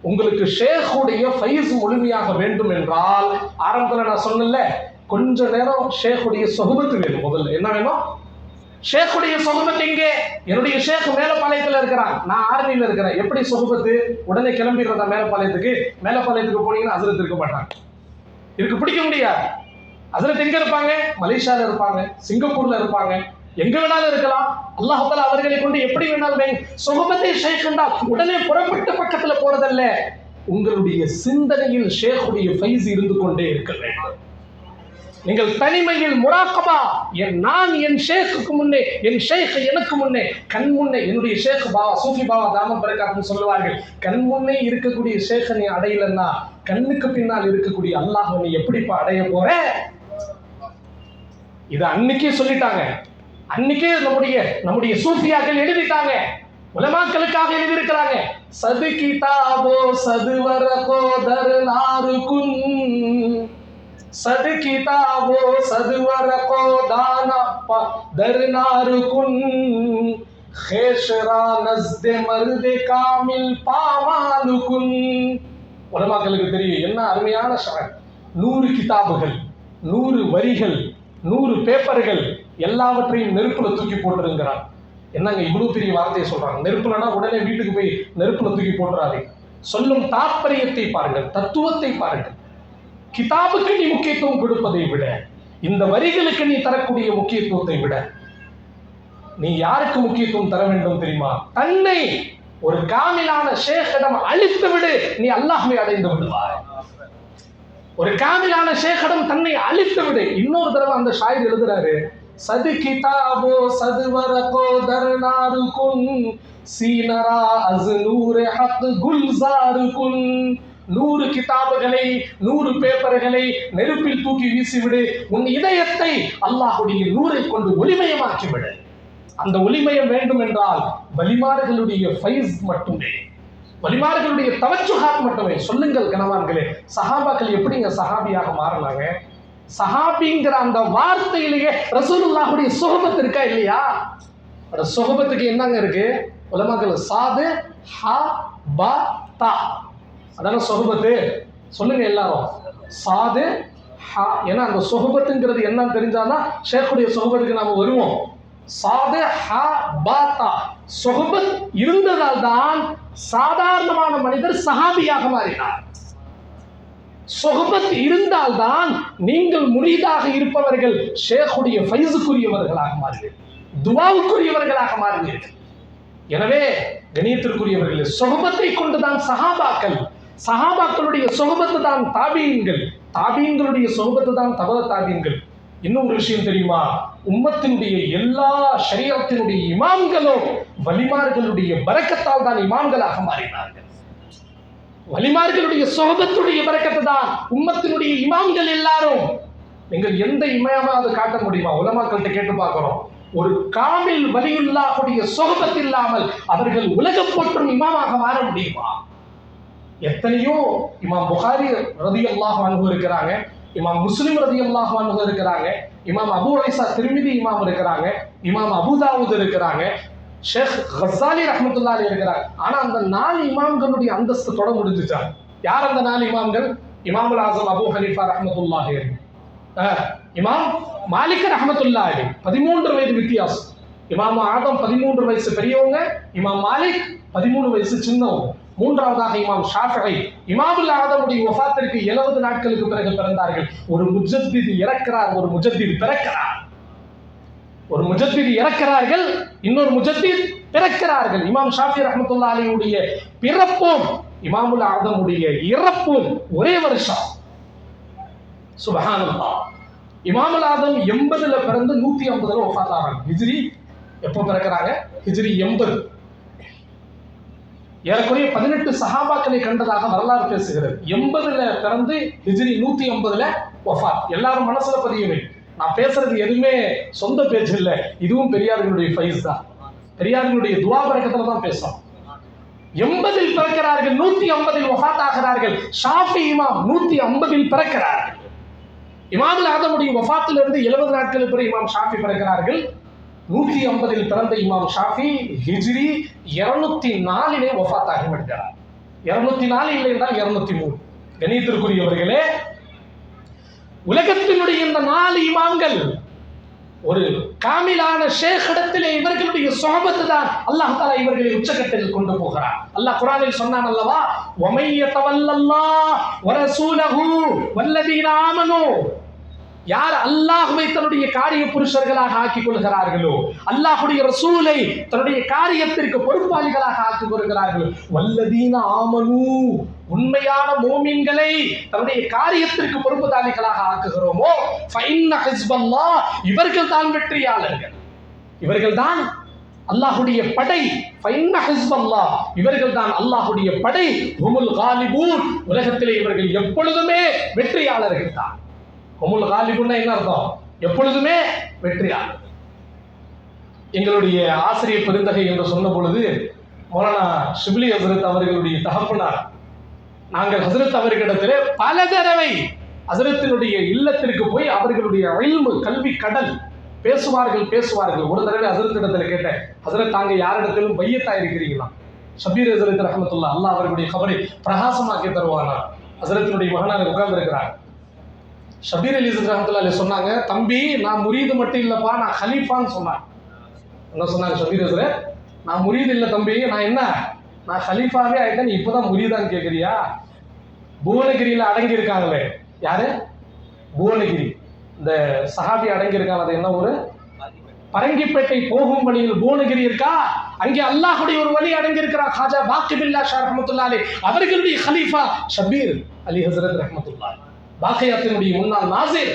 உங்களுக்கு ஷேഖுடைய ஃபைஸ் முழுமையாக வேண்டும் என்றால், ஆரம்பத்தில் நான் சொன்னேன்ல, கொஞ்ச நேரம் ஷேഖுடைய சொஹபத் வேணும். முதல்ல என்ன வேணும்? ஷேഖுடைய சொஹபத். எங்கே? என்னுடைய ஷேக் மேலப்பாளையத்துல இருக்கிறான், நான் ஆர்மியில இருக்கிறேன். எப்படி சொஹபத்து? உடனே கிளம்பிடுறதா மேலப்பாளையத்துக்கு? மேலப்பாளையத்துக்கு போனீங்கன்னா ஹஸரத் இருக்க மாட்டாங்க, இதுக்கு பிடிக்க முடியாது. ஹஸரத் எங்க இருப்பாங்க? மலேசியால இருப்பாங்க, சிங்கப்பூர்ல இருப்பாங்க, எங்க வேணாலும் இருக்கலாம். அல்லாஹ் தஆலா அவர்களை கொண்டு எப்படி வேணாலும் சொஹபத்தை ஷேக் என்றால் உடனே புறப்பட்ட பக்கத்துல போறதல்ல. உங்களுடைய சிந்தனையில் ஷேഖுடைய ஃபைஸ் இருந்து கொண்டே இருக்க வேண்டும். நீங்கள் தனிமையில் முராகபா, நான் என் ஷேக்குக்கு முன்னே, என் ஷேக் எனக்கு முன்னே, கண் முன்னே என்னுடைய ஷேக் பாபா சூஃபி பாபா தாமத் பரக்காத்துன்னு சொல்லுவார்கள், கண் முன்னே இருக்கக்கூடிய ஷேக் நீ அடையலன்னா கண்ணுக்கு பின்னால் இருக்கக்கூடிய அல்லாஹ் நீ எப்படிப்பா அடைய போற? இது அன்னைக்கே சொல்லிட்டாங்க. அன்னைக்கே நம்முடைய சூஃபியாக்கள் எழுதிட்டாங்க, உலமாக்களுக்காக எழுதியிருக்கிறாங்க. சது கிதாபோ சதுவரகோ தர்நாருகுன், சது கிதாபோ சதுவரகோ தானப்பா தர்நாருகுன், ஹேஷரா நஸ்தே மர்தே காமில் பாமாலுகுன். உலமாக்களுக்கு தெரியும் என்ன அருமையான ஷார். 100 கிதாபுகள், 100 வரிகள், 100 பேப்பர்கள் எல்லாவற்றையும் நெருப்புல தூக்கி போட்டுருங்கிறான். என்னங்க இவ்வளவு பெரிய வார்த்தையை சொல்றாங்க? நெருப்புலனா உடனே வீட்டுக்கு போய் நெருப்புல தூக்கி போட்டுறாதே. சொல்லும் தாற்பயத்தை பாருங்கள், தத்துவத்தை பாருங்கள். கிதாபுக்கு நீ முக்கியத்துவம் கொடுப்பதை விட, இந்த வரிகளுக்கு நீ தரக்கூடிய முக்கியத்துவத்தை விட, நீ யாருக்கு முக்கியத்துவம் தர வேண்டும் தெரியுமா? தன்னை ஒரு காமிலான ஷேக்கிடம் அழித்து விடு, நீ அல்லாஹ்வை அடைந்து விடுவாய். ஒரு காமிலான ஷேக்கிடம் தன்னை அழித்து விடு. இன்னொரு தடவை அந்த ஷாயிர் எழுதுறாரு, சது கிதாபோ சது வரகோ தர்னாருகுன் சீனரா அஸ்னூர் ஹக் குல்சாருகுன். 100 கிதாபுகளை 100 பேப்பர்களை நெருப்பில் தூக்கி வீசிவிடு, உன் இதயத்தை அல்லாஹ்வுடைய நூரை கொண்டு ஒளிமயமாக்கிவிடு. அந்த ஒளிமயம் வேண்டும் என்றால் வலிமார்களுடைய ஃபைஸ் மட்டுமே, வலிமார்களுடைய தவச்சுஹாத் மட்டுமே. சொல்லுங்கள் கணவான்களே, சஹாபாக்கள் எப்படிங்க சஹாபியாக மாறினாங்க? சஹாபிங்கிற அந்த வார்த்தையிலேயே ரசூலுல்லாஹுடைய சுஹபத் இருக்கா இல்லையா? அந்த சுஹபத்துக்கு என்னங்க இருக்கு? உலமாக்கள் சாது ஹா பா தா, அதான சுஹபத்து. சொல்லுங்க எல்லாரும், சாது ஹா. ஏன்னா அந்த சுஹபத்துங்கிறது என்னன்னு தெரிஞ்சாதான் ஷேக்குடைய சுஹபத்துக்கு நாம வருவோம். சாது ஹா பா தா, சுஹபத் இருந்ததால் தான் சாதாரணமான மனிதர் சஹாபியாக மாறினார். சுஹபத் இருந்தால்தான் நீங்கள் முரீதாக இருப்பவர்கள் ஷேக்குடைய ஃபைஸுக்குரியவர்களாக மாறுவீர்கள், துவாவுக்குரியவர்களாக மாறுவீர்கள். எனவே கணியத்திற்குரியவர்களே, சுஹபத்தை கொண்டுதான் சஹாபாக்கள், சஹாபாக்களுடைய சுஹபத்து தான் தாபீன்கள், தாபீன்களுடைய சுஹபத்து தான் தபா தாபீன்கள். இன்னொரு விஷயம் தெரியுமா? உம்மத்தினுடைய எல்லா ஷரியத்தினுடைய இமாம்களும் வலிமார்களுடைய பரக்கத்தால் தான் இமாம்களாக மாறினார்கள். வலிமார்களுடைய சுஹபத்துடைய பரக்கத்து தான் உம்மத்தினுடைய இமாம்கள் எல்லாரும். நீங்கள் எந்த இமாமாவது காட்ட முடியுமா? உலமாக்கள்கிட்ட கேட்டு பார்க்கிறோம். ஒரு காமில் வலியுல்லாஹுடைய சுஹபத் இல்லாமல் அவர்கள் உலக போற்றும் இமாமாக மாற முடியுமா? எத்தனையோ இமாம் புகாரி ரலியல்லாஹு அன்ஹு இருக்கிறாங்க, இமாம் முஸ்லிம் ரலியல்லாஹு அன்ஹு இருக்கிறாங்க, இமாம் அபூ ஈஸா திர்மிதி இமாம் இருக்கிறாங்க, இமாம் அபூ தாவூத் இருக்கிறாங்க, ஷேக் கஸாலி ரஹ்மத்துல்லாஹி அலைஹி இருக்கிறாங்க. ஆனா அந்த 4 இமாம்களுடைய அந்தஸ்து தொட முடிஞ்சுச்சா? யார் அந்த 4 இமாம்கள்? இமாமுல் ஆஸம் அபூ ஹனீஃபா ரஹ்மத்துல்லாஹி அலைஹி, இமாம் மாலிக் ரஹ்மத்துல்லாஹி அலைஹி 13 வயது வித்தியாசம். இமாம் ஆதம் 13 வயசு பெரியவங்க, இமாம் மாலிக் 13 வயசு சின்னவங்க. மூன்றாவதாக இமாம் ஷாஃபிஈ, இமாமுல் ஆதமுடைய வஃபாத்திற்கு 70 நாட்களுக்கு பிறகு பிறந்தார்கள். ஒரு முஜத்தித் இறக்கிறார், ஒரு முஜத்தித் பிறக்கிறார். ஒரு முஜத்தித் இறக்கிறார்கள், இன்னொரு முஜத்தித் பிறக்கிறார்கள். இமாம் ஷாஃபிஈ ரஹ்மத்துல்லாஹி அலைஹியுடைய பிறப்பும் இமாமுல் ஆதமுடைய இறப்பும் ஒரே வருஷம். சுப்ஹானல்லாஹ். இமாமுல் ஆதம் 80ல பிறந்து 150ல வஃபாத் ஆறாங்க. ஹிஜ்ரி எப்போ பிறக்கிறாங்க? ஹிஜ்ரி 80. ஏறக்குறைய 18 சஹாபாக்களை கண்டதாக வரலாறு பேசுகிறது. 80ல பிறந்து ஹிஜ்ரி 150ல வஃபாத். எல்லாரும் மனசுல பதியவே. நான் பேசுறது எதுவுமே சொந்த பேச்சு இல்லை, இதுவும் பெரியார்களுடைய ஃபைஸ் தான், பெரியார்களுடைய துவா பரக்கத்துல தான் பேசுறோம். 80ல் பிறக்கிறார்கள், 150ல் வஃபாத் ஆகிறார்கள். ஷாஃபி இமாம் 150ல் பிறக்கிறார்கள். இமாமுல் ஆதமுடைய வஃபாத்திலிருந்து 70 நாட்களுக்கு பிறகு இமாம் ஷாஃபி பிறக்கிறார்கள். 150ல் பிறந்த இமாம் ஷாஃபி ஹிஜ்ரி 204லே வஃபாத் ஆகி விடுகிறார். 204 இல்லை என்றால் 203. கணியத்திற்குரியவர்களே, உலகத்தினுடைய இந்த 4 இமாம்கள் ஒரு காமிலான ஷேக்கிடத்திலே இவர்களுடைய சுஹபத் தான் அல்லாஹ் தஆலா இவர்களை உச்சகட்டத்தில் கொண்டு போகிறார். அல்லாஹ் குர்ஆனில் சொன்னான் அல்லவா, வமை யதவல்லல்லாஹ் வ ரசூலஹு வல்லதீன ஆமனூ, யார் அல்லாஹ்வை தன்னுடைய காரிய புருஷர்களாக ஆக்கிக் கொள்கிறார்களோ, அல்லாஹ்வுடைய ரசூலை தன்னுடைய காரியத்திற்கு பொறுப்பாளிகளாக ஆக்கிக் கொள்கிறார்களோ, வல்லதீன ஆமனூ, உண்மையான மோமின்களை தன்னுடைய காரியத்திற்கு பொறுப்புதாரிகளாக ஆக்குகிறோமோ, ஃபைன்ன ஹிஸ்பல்லாஹ், இவர்கள் தான் வெற்றியாளர்கள், இவர்கள் தான் அல்லாஹ்வுடைய படை. ஃபைன்ன ஹிஸ்பல்லாஹ், இவர்கள் தான் அல்லாஹ்வுடைய படை. ஹுமுல் காலிபூன், உலகத்திலே இவர்கள் எப்பொழுதுமே வெற்றியாளர்கள் தான். ஹுமுல் காலிபுன்னா என்ன அர்த்தம்? எப்பொழுதுமே வெற்றியாளர். எங்களுடைய ஆசிரியர் பெருந்தகை என்று சொன்ன பொழுது மௌலானா ஷிப்லி ஹசரத் அவர்களுடைய தகப்பனார், நாங்கள் ஹசரத் அவர்களிடத்திலே பல தடவை ஹசரத்தினுடைய இல்லத்திற்கு போய் அவர்களுடைய இல்மு கல்வி கடல் பேசுவார்கள். ஒரு தடவை ஹசரத்திடத்தில் கேட்டேன், ஹசரத் தாங்க யாரிடத்திலும் பையத்தா இருக்கிறீங்களா? ஷபீர் ஹசரத் ரஹ்மத்துல்லாஹ், அல்லாஹ் அவர்களுடைய கபரை பிரகாசமாக்கி தருவானா. ஹசரத்தினுடைய மகனாக உட்கார்ந்து இருக்கிறார். ஷபீர் அலி ரஹ்மத்துல்லாஹி சொன்னாங்க, தம்பி நான் முரீது மட்டும் இல்லப்பா, நான் ஹலீஃபான்னு சொன்னாங்க. என்ன சொன்னாங்க ஷபீர் ஹசரத்? நான் முரீது இல்லை தம்பி, நான் ஹலீஃபாவே ஆயிட்டேன், நீ இப்பதான் முரீதான்னு கேட்குறியா? புவனகிரியில அடங்கி இருக்காங்களே, யாரு? புவனகிரி, இந்த சஹாபி அடங்கி இருக்காங்க, அது என்ன ஊரு? பரங்கிப்பேட்டை போகும் வழியில் புவனகிரி இருக்கா, அங்கே அல்லாஹுடைய ஒரு வழி அடங்கியிருக்கிறார். ஹாஜா பாக்கிபில்லா ஷா ரஹ்மத்துல்லாஹி அலைஹி அவர்களுடைய கலீஃபா ஷபீர் அலி ஹஸ்ரத் ரஹ்மத்துல்லாஹி பாக்கியாத்தினுடைய முன்னாள் நாசிர்.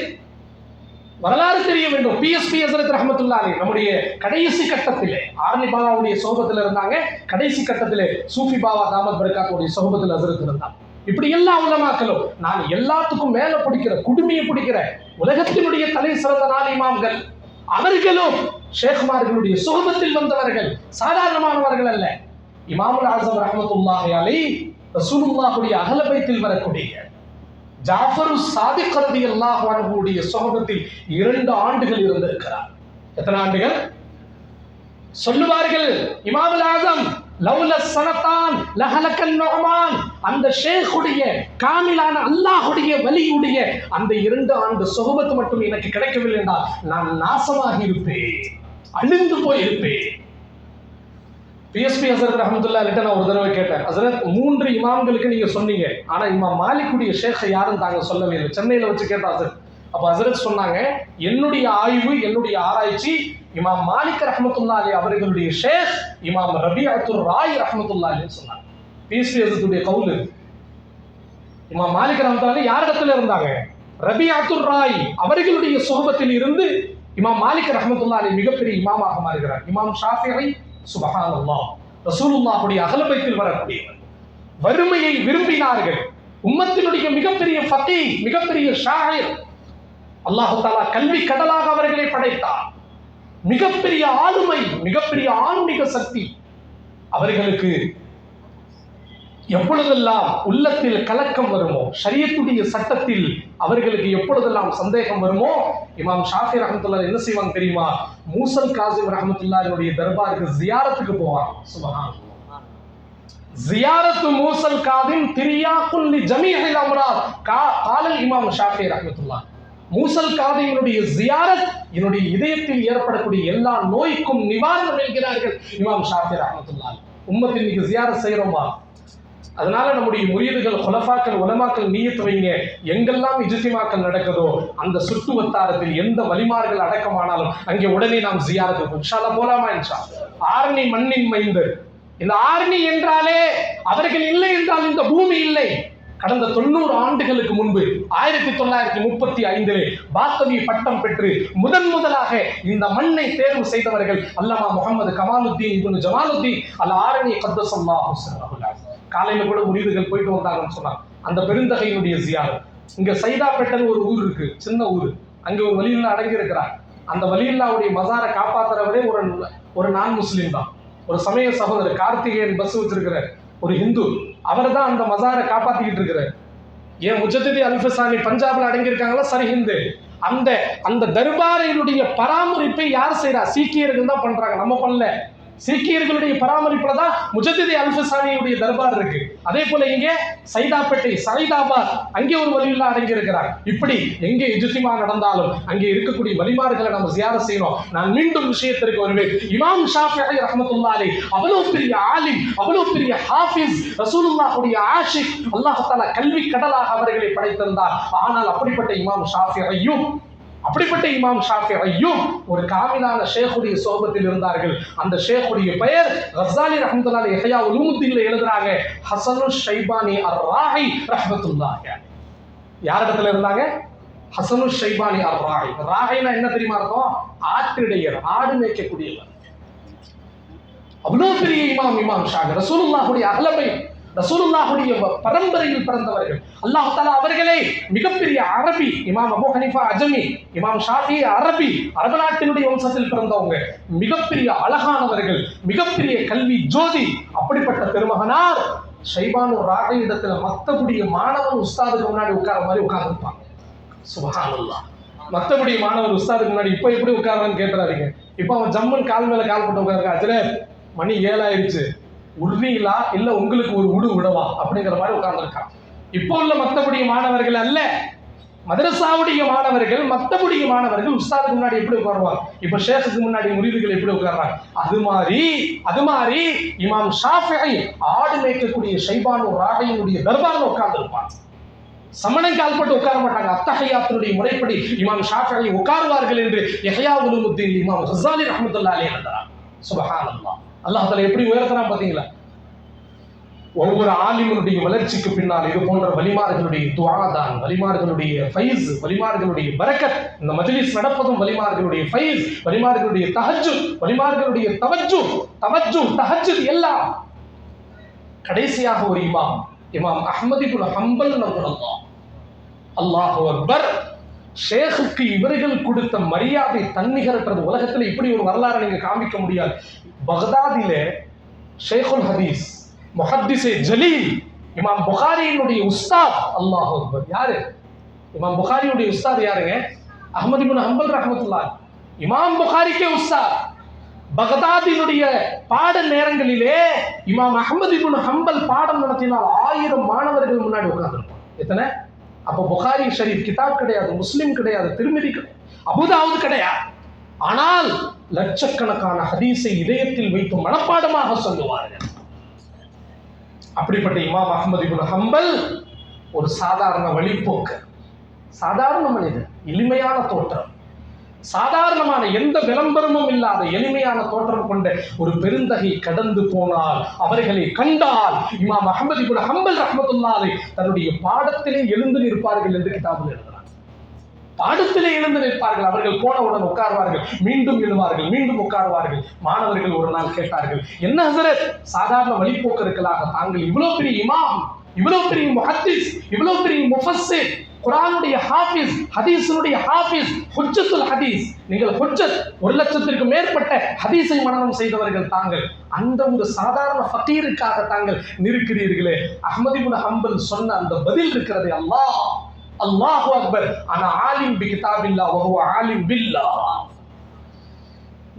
வரலாறு தெரிய வேண்டும். PSP ஹஸ்ரத் ரஹ்மத்துல்லாஹி அலைஹி நம்முடைய கடைசி கட்டத்திலே ஆர்னி பாபாவுடைய சோபத்தில் இருந்தாங்க. கடைசி கட்டத்திலே சூஃபி பாபா தாமத் பரக்காத்துடைய சோபத்தில் ஹஸ்ரத் இருந்தாங்க. இப்படி எல்லா உலமாக்களும் நான் எல்லாத்துக்கும் மேல பிடிக்கிற குடுமையை பிடிக்கிற உலகத்தினுடைய தலை சிறந்த நாள் இமாம்கள் அவர்களும் ஷேக்மார்களுடைய சுகபத்தில் வந்தவர்கள், சாதாரணமானவர்கள் அல்ல. இமாமுல் ஆஸம் ரஹ்மத்துல்லாஹி அலைஹி ரசூலுல்லாஹுடைய அஹ்ல பைத்தில் வரக்கூடிய ஜாஃபர் சாதிக் ரலியல்லாஹு அன்ஹுடைய சுகபத்தில் 2 ஆண்டுகள் இருந்திருக்கிறார். எத்தனை ஆண்டுகள் சொல்லுவார்கள் இமாமுல் ஆஸம், லவ்ல சனத்தான் லஹலக்கன் நுஅமான். அந்த ஷேக்குடைய காமிலான அல்லாஹுடைய வலியுடைய அந்த 2 ஆண்டு சுகபத்து மட்டும் எனக்கு கிடைக்கவில்லை என்றால் நான் நாசமாகி இருப்பேன், அழிந்து போயிருப்பேன். PSP ஹஸ்ரத் ரஹ்மத்துல்லாஹி அலைஹி நான் ஒரு தடவை கேட்டேன், ஹஸ்ரத் 3 இமாம்களுக்கு நீங்க சொன்னீங்க, ஆனா இமாம் மாலிக்குடைய ஷேக்கை யாரும் தாங்க சொல்லவே இல்லை. சென்னையில வச்சு கேட்டா ஹஸ்ரத். அப்ப ஹஸ்ரத் சொன்னாங்க, என்னுடைய ஆய்வு என்னுடைய ஆராய்ச்சி இமாம் மாலிக் ரஹ்மத்துல்லாஹி அலைஹி அவர்களுடைய ஷேக் இமாம் ரபிஅத்துர் ராய் ரஹ்மத்துல்லாஹி அலைஹி சொன்னாங்க. PSP ஹஸ்ரத்துடைய கவுல். இமாம் மாலிக் ரஹ்மத்துல்லாஹி யார் இடத்துல இருந்தாங்க? ரபிஅத்துர் ராய் அவர்களுடைய சுஹபத்தில் இருந்து இமாம் மாலிக் ரஹ்மத்துல்லாஹி அலைஹி மிகப்பெரிய இமாமாக மாறுகிறார். இமாம் ஷாஃபிஈ சுப்ஹானல்லாஹ் ரசூலுல்லாஹுடைய அஹ்ல பைத்தில் வரக்கூடியவர். வறுமையை விரும்பினார்கள். உம்மத்தினுடைய மிகப்பெரிய ஃபகீஹ், மிகப்பெரிய ஷாயிர். அல்லாஹ் தஆலா கல்வி கடலாக அவர்களை படைத்தார். மிகப்பெரிய ஆளுமை, மிகப்பெரிய ஆன்மீக சக்தி. அவர்களுக்கு எப்பொழுதெல்லாம் உள்ளத்தில் கலக்கம் வருமோ, ஷரியத்துடைய சட்டத்தில் அவர்களுக்கு எப்பொழுதெல்லாம் சந்தேகம் வருமோ, இமாம் ஷாஃபி ரஹ்மத்துல்லாஹி என்ன செய்வாங்க தெரியுமா? மூசல் காசிம் ரஹ்மத்துல்லாஹினுடைய தர்பாருக்கு ஜியாரத்துக்கு போவாங்க. சுப்ஹானல்லாஹ். ஜியாரத்து மூசல் காசிம் திரியாக்குல் லி ஜமீஇல் அம்ராத் காலல் இமாம் ஷாஃபி ரஹ்மத்துல்லாஹி. மூசல் காதியினுடைய ஜியாரத் என்னுடைய இதயத்தில் ஏற்படக்கூடிய எல்லா நோய்க்கும் நிவாரணம் என்கிறார்கள் இமாம் ஷாஃபி ரஹ்மத்துல்லாஹி. உம்மத்தின் இன்னைக்கு ஜியாரத் செய்யறோமா? அதனால நம்முடைய முரீதுகள், குலஃபாக்கள், உலமாக்கள் நியத் வைங்க, எங்கெல்லாம் இஜ்திமாக்கள் நடக்குதோ அந்த சுற்று வட்டாரத்தில் எந்த வலிமார்கள் அடக்கமானாலும் அங்கே உடனே நாம் ஜியாரத் இன்ஷா அல்லாஹ் போலாமா? இன்ஷா அல்லாஹ். ஆர்னி மண்ணின் மைந்தர். இந்த ஆர்னி என்றாலே அவர்கள் இல்லை என்றால் இந்த பூமி இல்லை. கடந்த 90 ஆண்டுகளுக்கு முன்பு 1935 பாத்தவி பட்டம் பெற்று முதலாக இந்த மண்ணை தேர்வு செய்தவர்கள் அல்லாமா முகமது கமாலுத்தீன் இப்னு ஜமாலுத்தீன் அல் ஆரணி கத்தஸல்லாஹு ஸல்லல்லாஹு. காலையில கூட முரீதுகள் போயிட்டு வந்தாங்கன்னு சொன்னாங்க. அந்த பெருந்தகையினுடைய ஜியாரத். இங்க சைதாப்பேட்டன் ஒரு ஊர் இருக்கு, சின்ன ஊர். அங்க ஒரு வலியுல்லா அடங்கி இருக்கிறார். அந்த வலியுல்லாவுடைய மசாரை காப்பாத்துறவரே ஒரு நான் முஸ்லீம் தான். ஒரு சமய சகோதரர் கார்த்திகேயன் பஸ் வச்சிருக்கிற ஒரு ஹிந்து, அவர் தான் அந்த மசாரை காப்பாத்திக்கிட்டு இருக்கிறார். ஏன் முஜத்திதி அல்ஃபசானி பஞ்சாப்ல அடங்கியிருக்காங்களா? சரி ஹிந்து. அந்த தர்பாரினுடைய பராமரிப்பை யார் செய்யறா? சீக்கியர்கள் தான் பண்றாங்க, நம்ம பண்ணல. சீக்கியர்களுடைய பராமரிப்புல தான் முஜத்திதி அல்ஃபசானியுடைய தர்பார் இருக்கு. அதே போல இங்கே சைதாப்பேட்டை, சைதாபாத் அங்கே ஒரு வலியுல்லா அடங்கி இருக்கிறார். இப்படி எங்கே இஜ்திமா நடந்தாலும் அங்கே இருக்கக்கூடிய வலிமார்களை நம்ம ஜியாரத் செய்யணும். நான் மீண்டும் விஷயத்திற்கு வருவேன். இமாம் ஷாஃபிஈ ரஹ்மத்துல்லாஹி அலைஹி அவ்வளவு பெரிய ஆலிம், அவ்வளவு பெரிய ஹாஃபிஸ், ரசூலுல்லாஹுடைய ஆஷிக். அல்லாஹ் தஆலா கல்வி கடலாக அவர்களை படைத்திருந்தார். ஆனால் அப்படிப்பட்ட இமாம் ஷாஃபிஈயும் ஒரு காமிலான ஷேக்குடைய சோபத்தில் இருந்தார்கள். அந்த ஷேக்குடைய பெயர் கஸாலி ரஹ்மத்துல்லாஹி அலைஹி இஹ்யா உலூமுத்தீன்ல எழுதுறாங்க, ஹஸனுஷ் ஷைபானி அர்-ராஹி ரஹ்மத்துல்லாஹி அலைஹி. யார் இடத்துல இருந்தாங்க? ஹஸனுஷ் ஷைபானி அர்-ராஹி. ராஹினா என்ன தெரியுமா அர்த்தம்? ஆட்டிடையர், ஆடு மேய்க்கக்கூடியவர். அவ்வளவு பெரிய இமாம் ஷாஃபி, ரசூலுல்லாஹுடைய அஹ்ல பைத், ரசூலுல்லாஹுடைய பரம்பரையில் பிறந்தவர்கள். அல்லாஹ் தஆலா அவர்களை மிகப்பெரிய அரபி, இமாம் அபூ ஹனீஃபா அஜமி, இமாம் ஷாஃபி அரபி, அரபு நாட்டினுடைய வம்சத்தில் பிறந்தவங்க, மிகப்பெரிய அழகானவர்கள், மிகப்பெரிய கல்வி ஜோதி. அப்படிப்பட்ட பெருமகனார் ஷைபானு ராஹி இடத்துல மத்தபுடைய மாணவன் உஸ்தாதுக்கு முன்னாடி உட்கார மாதிரி உட்கார்ந்துருப்பாங்க. சுப்ஹானல்லாஹ். மத்தபுடைய மாணவர் உஸ்தாதுக்கு முன்னாடி இப்ப எப்படி உட்கார்றான்னு கேட்டுறாதீங்க. இப்ப அவன் ஜம்மன் கால் மேல கால் போட்டு உட்காருங்க. அஜரத் மணி 7 ஆயிடுச்சு, உடுறீங்களா இல்ல உங்களுக்கு ஒரு உடு விடவா அப்படிங்கிற மாதிரி உட்கார்ந்துருக்கான். இப்போ உள்ள மத்தபடிய மாணவர்கள் அல்ல, மதரசாவுடைய மாணவர்கள், மத்தபடிய மாணவர்கள் உஸ்தாதுக்கு முன்னாடி எப்படி உட்காருவாங்க? இப்ப ஷேக்குக்கு முன்னாடி முரீதுகள் எப்படி உட்கார்றாங்க? அது மாதிரி இமாம் ஷாஃபிஈ ஆடு மேய்க்கக்கூடிய ஷைபானு ராஹியினுடைய தர்பார்ல உட்கார்ந்து இருப்பாங்க. சமணங்கால் போட்டு உட்கார மாட்டாங்க. அத்தஹியாத்தினுடைய முறைப்படி இமாம் ஷாஃபிஈ உட்காருவார்கள் என்று யஹ்யா உலூமுத்தீன் இமாம் கஸ்ஸாலி ரஹ்மத்துல்லாஹி அலைஹி எழுதுறார். சுப்ஹானல்லாஹ், அல்லாஹ் தஆலா எப்படி உயர்த்துறான் பாத்தீங்களா? ஒவ்வொரு ஆலிமனுடைய வளர்ச்சிக்கு பின்னால் இது போன்ற வலிமார்களுடைய துஆ தான், வலிமார்களுடைய ஃபைஸ், வலிமார்களுடைய பரக்கத். இந்த மஜ்லிஸ் நடப்பதும் வலிமார்களுடைய ஃபைஸ், வலிமார்களுடைய தஹஜ்ஜுத், வலிமார்களுடைய தஹஜ்ஜுத் எல்லாம். கடைசியாக ஒரு இமாம் அஹ்மது இப்னு ஹம்பல் ரஹ்மத்துல்லாஹ், அல்லாஹு அக்பர். ஷேഖுக்கு இவர்கள் கொடுத்த மரியாதை தன்னிகரற்றது. உலகத்தில் இப்படி ஒரு வரலாறு நீங்க காமிக்க முடியாது. பக்தாதிலே ஷேഖுல் ஹதீஸ் முஹத்திஸே ஜலீல் இமாம் புகாரியினுடைய உஸ்தாத், அல்லாஹு அக்பர். யாரு இமாம் புகாரியுடைய உஸ்தாத்? யாருங்க? அஹ்மது இப்னு ஹம்பல் ரஹ்மத்துல்லாஹ், இமாம் புகாரிக்கே உஸ்தாத். பக்தாதினுடைய பாட நேரங்களிலே இமாம் அஹ்மது இப்னு ஹம்பல் பாடம் நடத்தினால் 1000 மாணவர்கள் முன்னாடி உட்கார்ந்துருப்பாங்க. எத்தனை? அப்போ புகாரி ஷரீஃப் கிதாப் கிடையாது, முஸ்லிம் கிடையாது, திருமிதி கிடையாது, அபூதாவூத் கிடையாது. ஆனால் லட்சக்கணக்கான ஹதீஸை இதயத்தில் வைத்து மனப்பாடமாக சொல்லுவார்கள். அப்படிப்பட்ட இமாம் அஹ்மது இப்னு ஹம்பல் ஒரு சாதாரண வழிப்போக்கு, சாதாரண மனிதர், எளிமையான தோற்றம், சாதாரணமான எந்த விளம்பரமும் இல்லாத எளிமையான தோற்றம் கொண்ட ஒரு பெருந்தகை கடந்து போனால் அவர்களை கண்டால் இமாம் அஹ்மது இப்னு ஹம்பல் ரஹ்மத்துல்லாஹி தன்னுடைய பாடத்திலே எழுந்து நிற்பார்கள் என்று கிதாபில் எழுதுகிறார். பாடத்திலே எழுந்து நிற்பார்கள். அவர்கள் போனவுடன் உட்கார்வார்கள், மீண்டும் எழுவார்கள், மீண்டும் உட்கார்வார்கள். மாணவர்கள் ஒரு நாள் கேட்டார்கள், என்ன ஹஸரத், சாதாரண வழிபோக்கர்களாக தாங்கள் இவ்வளவு பெரிய இமாம், இவ்வளவு பெரிய முஹத்திஸ், இவ்வளவு பெரிய முஃபஸ்ஸிர், குர்ஆனுடைய ஹாஃபிஸ், ஹதீஸினுடைய ஹாஃபிஸ், ஹுஜ்ஜத்துல் ஹதீஸ், நீங்கள் ஹுஜ்ஜத் 1,00,000க்கு மேற்பட்ட ஹதீஸை மனனம் செய்தவர்கள் தாங்கள், அந்த ஒரு சாதாரண ஃபகீருக்காக தாங்கள் நிற்கிறீர்களே. அஹ்மது இப்னு ஹம்பல் சொன்ன அந்த பதில் இருக்கிறது, அல்லாஹு அக்பர், அனா ஆலிம் பி கிதாபில்லாஹ் வ ஹுவ ஆலிம் பில்லாஹ்.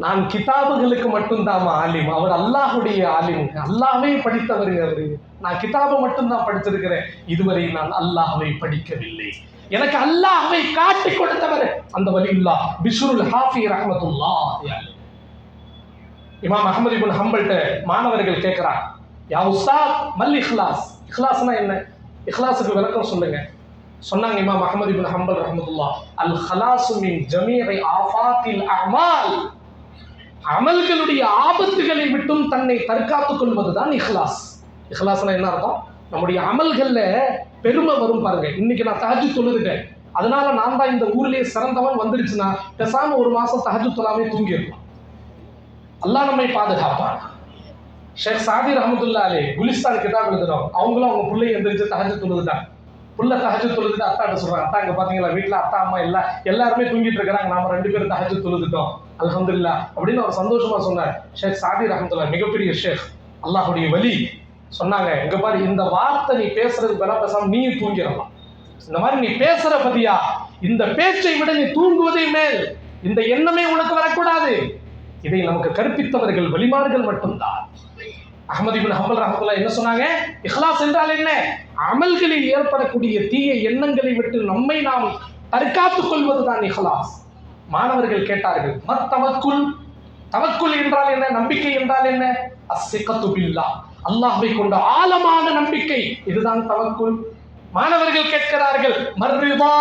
நான் கிதாபுகளுக்கு மட்டும்தான் ஆலிம், அவர் அல்லாஹுடைய ஆலிம், அல்லாஹ்வை படித்தவர் அவரு. நான் கிதாபை மட்டும்தான் படிச்சிருக்கிறேன், இதுவரை நான் அல்லாஹ்வை படிக்கவில்லை. எனக்கு அல்லாஹ்வை காட்டி கொடுத்தவர் அந்த வலியுல்லாஹ் பிஷ்ருல் ஹாஃபி ரஹ்மத்துல்லாஹி அலைஹி. இமாம் அஹ்மது இப்னு ஹம்பல்ட்ட மாணவர்கள் கேட்கிறார், யா உஸ்தாத் மல் இஹ்லாஸ், இஹ்லாஸ்னா என்ன, இஹ்லாஸுக்கு விளக்கம் சொல்லுங்க. சொன்னாங்க இமாம் அஹ்மது இப்னு ஹம்பல் ரஹ்மத்துல்லாஹ், அல் ஹலாசு மின் ஜமீஇ ஆஃபாத்தில் அமால், அமல்களுடைய ஆபத்துகளை விட்டும் தன்னை தற்காத்துக் கொள்வதுதான் இஹ்லாஸ். இஹ்லாஸ்னா என்ன அர்த்தம்? நம்முடைய அமல்கள்ல பெருமை வரும் பாருங்க. இன்னைக்கு நான் தஹஜ்ஜுத் தொழுதுட்டேன், அதனால நான் தான் இந்த ஊர்லயே சிறந்தவன் வந்துருச்சுன்னா பேசாம ஒரு மாசம் தஹஜ்ஜுத் தொழாமே தூங்கி இருப்பான். அல்லாஹ் நம்மை பாதுகாப்பான். ஷேக் சாதி ரஹ்மத்துல்லாஹி அலைஹி குலிஸ்தான் கிதாப் எழுதுறோம். அவங்களும் அவங்க பிள்ளைய எந்திரிச்சு தஹஜ்ஜுத் தொழுதுட்டாங்க. புள்ள தஹஜ்ஜுத் தொழுதுட்டு அத்தாட்ட சொல்றாங்க, அத்தா இங்க பாத்தீங்களா வீட்டுல அப்பா அம்மா எல்லாருமே தூங்கிட்டு இருக்கிறாங்க, நாம 2 பேரும் தஹஜ்ஜுத் தொழுதுட்டோம் அல்ஹம்துலில்லாஹ் அப்படின்னு அவர் சந்தோஷமா சொன்னார். ஷேக் சாதி ரஹ்மத்துல்லாஹி மிகப்பெரிய ஷேக், அல்லாஹ்வுடைய வலி, சொன்னாங்க, இங்க பாரு, இந்த வார்த்தை நீ பேசுறது பெற பேசாம நீ தூங்கிடலாம். இந்த மாதிரி நீ பேசுற பத்தியா, இந்த பேச்சை விட நீ தூங்குவதே மேல், இந்த எண்ணமே உனக்கு வரக்கூடாது. இதை நமக்கு கற்பித்தவர்கள் வலிமார்கள் மட்டும்தான். அஹ்மது இப்னு ஹம்பல் ரஹ்மத்துல்லாஹி என்ன சொன்னாங்க? இஹ்லாஸ் என்றால் என்ன? அமல்களில் ஏற்படக்கூடிய தீய எண்ணங்களை விட்டு நம்மை நாம் தற்காத்துக் கொள்வதுதான் இஹ்லாஸ். மாணவர்கள் கேட்டார்கள், மத் தவக்குல், தவக்குல் என்றால் என்ன, நம்பிக்கை என்றால் என்ன? அஸ்ஸிகத்து பில்லாஹ், அல்லாஹ்வை கொண்ட ஆழமான நம்பிக்கை, இதுதான் தவக்குல். மாணவர்கள் கேட்கிறார்கள், மர்ரிதா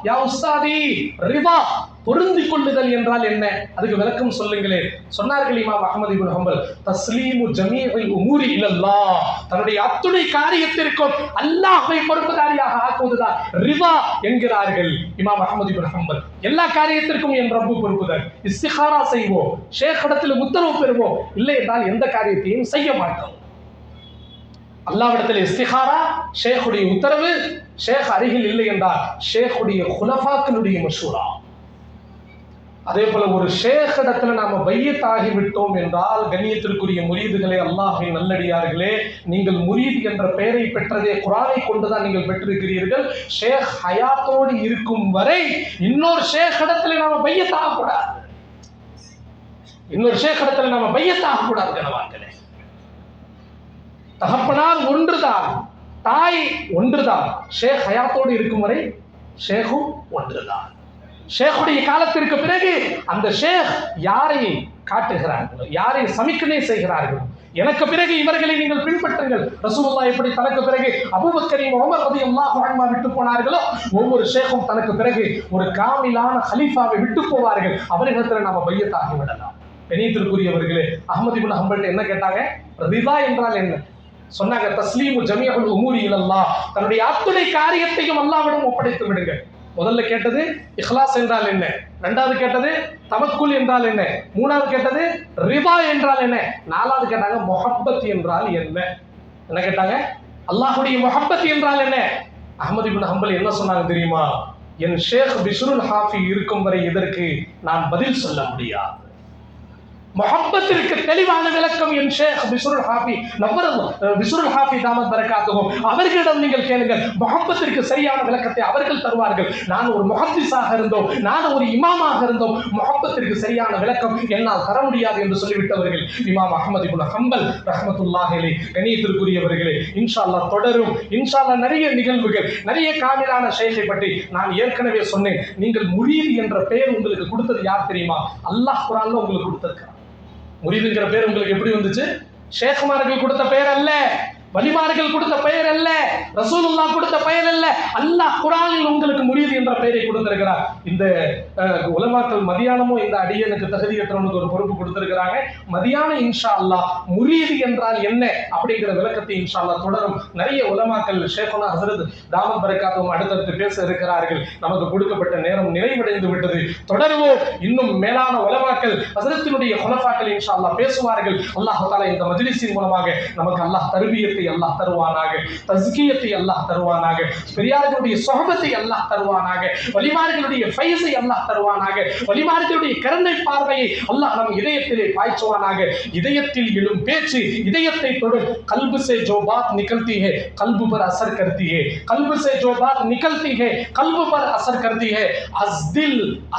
யா உஸ்தாதி, ரிதா பொருந்திக் கொள்ளுதல் என்றால் என்ன, அதுக்கு விளக்கம் சொல்லுங்களேன். சொன்னார்கள் இமாம் அஹ்மது இப்னு ஹம்பல், தஸ்லீமு ஜமீஇல் உமூரி இலல்லாஹ், தன்னுடைய அத்துணை காரியத்திற்கும் அல்லாஹ்வை பொறுப்புதாரியாக ஆக்குவதுதான் ரிதா என்கிறார்கள் இமாம் அஹ்மது இப்னு ஹம்பல். எல்லா காரியத்திற்கும் என் ரப்பு பொறுப்புதார். இஸ்திகாரா செய்வோம், ஷேக் இடத்தில் உத்தரவு பெறுவோம், இல்லை என்றால் எந்த காரியத்தையும் செய்ய மாட்டோம். அல்லாஹ்விடத்தில் இஸ்திகாரா, ஷேக்குடைய உத்தரவு, ஷேக் அருகில் இல்லை என்றால் ஷேக்குடைய குலஃபாக்களுடைய மஷூரா. அதே போல ஒரு ஷேக் இடத்துல நாம பையத் ஆகிவிட்டோம் என்றால், கண்ணியத்திற்குரிய முரீதுகளே, அல்லாஹ்வின் நல்லடியார்களே, நீங்கள் முரீத் என்ற பெயரை பெற்றதே குர்ஆனை கொண்டுதான் நீங்கள் பெற்றிருக்கிறீர்கள். ஷேக் ஹயாத்தோடு இருக்கும் வரை இன்னொரு ஷேக் இடத்துல நாம பையத் ஆகக்கூடாது, இன்னொரு ஷேக் இடத்துல நாம பையத் ஆகக்கூடாது. கணவான்களே, தகப்பனார் ஒன்றுதான், தாய் ஒன்றுதான், ஷேக் ஹயாத்தோடு இருக்கும் வரை ஷேக்கும் ஒன்றுதான். ஷேக்குடைய காலத்திற்கு பிறகு அந்த ஷேக் யாரை காட்டுகிறார்களோ, யாரை சமிக்கனை செய்கிறார்களோ, எனக்கு பிறகு இவர்களை நீங்கள் பின்பற்றுங்கள். ரசூலுல்லாஹ் எப்படி தனக்கு பிறகு அபூபக்கரையும் உமர் ரலியல்லாஹு அன்ஹு விட்டு போனார்களோ, ஒவ்வொரு ஷேக்கும் தனக்கு பிறகு ஒரு காமிலான ஹலீஃபாவை விட்டு போவார்கள். அவரிடத்தில் நாம பையத்தாகி விடலாம். கண்ணியத்திற்குரியவர்களே, அஹ்மத் இப்னு ஹம்பல் என்ன கேட்டாங்க? ரிதா என்றால் என்ன சொன்னாங்க? தஸ்லீமு ஜமீஉல் உமூரி இலல்லாஹ், தன்னுடைய அத்துணை காரியத்தையும் அல்லாஹ்விடம் ஒப்படைத்து விடுங்கள். முதல்ல கேட்டது இஹ்லாஸ் என்றால் என்ன, இரண்டாவது கேட்டது தவக்குல் என்றால் என்ன, மூணாவது கேட்டது ரிதா என்றால் என்ன, நாலாவது கேட்டாங்க முஹப்பத் என்றால் என்ன. என்ன கேட்டாங்க? அல்லாஹ்வுடைய முஹப்பத் என்றால் என்ன? அஹ்மத் இப்னு ஹம்பல் என்ன சொன்னாங்க தெரியுமா? என் ஷேக் பிஷ்ருல் ஹாஃபி இருக்கும் வரை இதற்கு நான் பதில் சொல்ல முடியாது. முஹப்பத்திற்கு தெளிவான விளக்கம் என் ஷேக் பிஷ்ருல் ஹாஃபி பிஷ்ருல் ஹாஃபி தாமத் பரக்காத்துஹு அவர்களிடம் நீங்கள் கேளுங்கள். முஹப்பத்திற்கு சரியான விளக்கத்தை அவர்கள் தருவார்கள். நான் ஒரு முஹத்திஸாக இருந்தோம், நான் ஒரு இமாமாக இருந்தோம், முஹப்பத்திற்கு சரியான விளக்கம் என்னால் தர முடியாது என்று சொல்லிவிட்டவர்கள் இமாம் அஹ்மத் இப்னு ஹம்பல் ரஹ்மத்துல்லாஹி அலைஹி. கண்ணியத்திற்குரியவர்களே, இன்ஷா அல்லாஹ் தொடரும். இன்ஷா அல்லாஹ் நிறைய நிகழ்வுகள், நிறைய காமிலான ஷேഖை பற்றி நான் ஏற்கனவே சொன்னேன். நீங்கள் முரீத் என்ற பெயர் உங்களுக்கு கொடுத்தது யார் தெரியுமா? அல்லாஹ் குர்ஆன்ல உங்களுக்கு கொடுத்திருக்கிறார். முரீதுங்கிற பேர் உங்களுக்கு எப்படி வந்துச்சு? ஷேக்மார்கள் கொடுத்த பெயர் அல்ல, வலிமார்கள் கொடுத்த பெயர் அல்ல, ரசூலுல்லாஹ் கொடுத்த பெயர் அல்ல. அல்லாஹ் குர்ஆனில் உங்களுக்கு முரீத் என்ற பெயரை கொடுத்திருக்கிறார். இந்த உலமாக்கள் மதியானமும் இந்த அடியனுக்கு தகுதியற்றவனுக்கு ஒரு பொறுப்பு கொடுத்திருக்கிறாங்க. மதியானம் இன்ஷா அல்லாஹ் முரீத் என்றால் என்ன அப்படிங்கிற விளக்கத்தை இன்ஷா அல்லாஹ் தொடரும். நிறைய உலமாக்கள் ஷேഖுனா ஹஸரத் தாமத் பரக்காத்துஹு அடுத்தடுத்து பேச இருக்கிறார்கள். நமக்கு கொடுக்கப்பட்ட நேரம் நிறைவடைந்து விட்டது. தொடருவோம். இன்னும் மேலான உலமாக்கள் ஹஸரத்தினுடைய குலஃபாக்கள் இன்ஷா அல்லாஹ் பேசுவார்கள். அல்லாஹ் தஆலா இந்த மஜ்லிஸின் மூலமாக நமக்கு அல்லாஹ் தர்பியத்தை அல்லாஹ் தருவானாக, தஸ்கியத்தை அல்லாஹ் தருவானாக, பெரியார்களுடைய சொஹபத்தை அல்லாஹ் தருவானாக, வலிமார்களுடைய ஃபைஸை அல்லாஹ் தருவானாக, வலிமார்களுடைய கருணை பார்வையை அல்லாஹ் நம் இதயத்திலே பாய்ச்சுவானாக. இதயத்தில் எழும் பேச்சு இதயத்தை தொடும். கல்பு से जो बात निकलती है कल्ब पर असर करती है, कल्ब से जो बात निकलती है कल्ब पर असर करती है.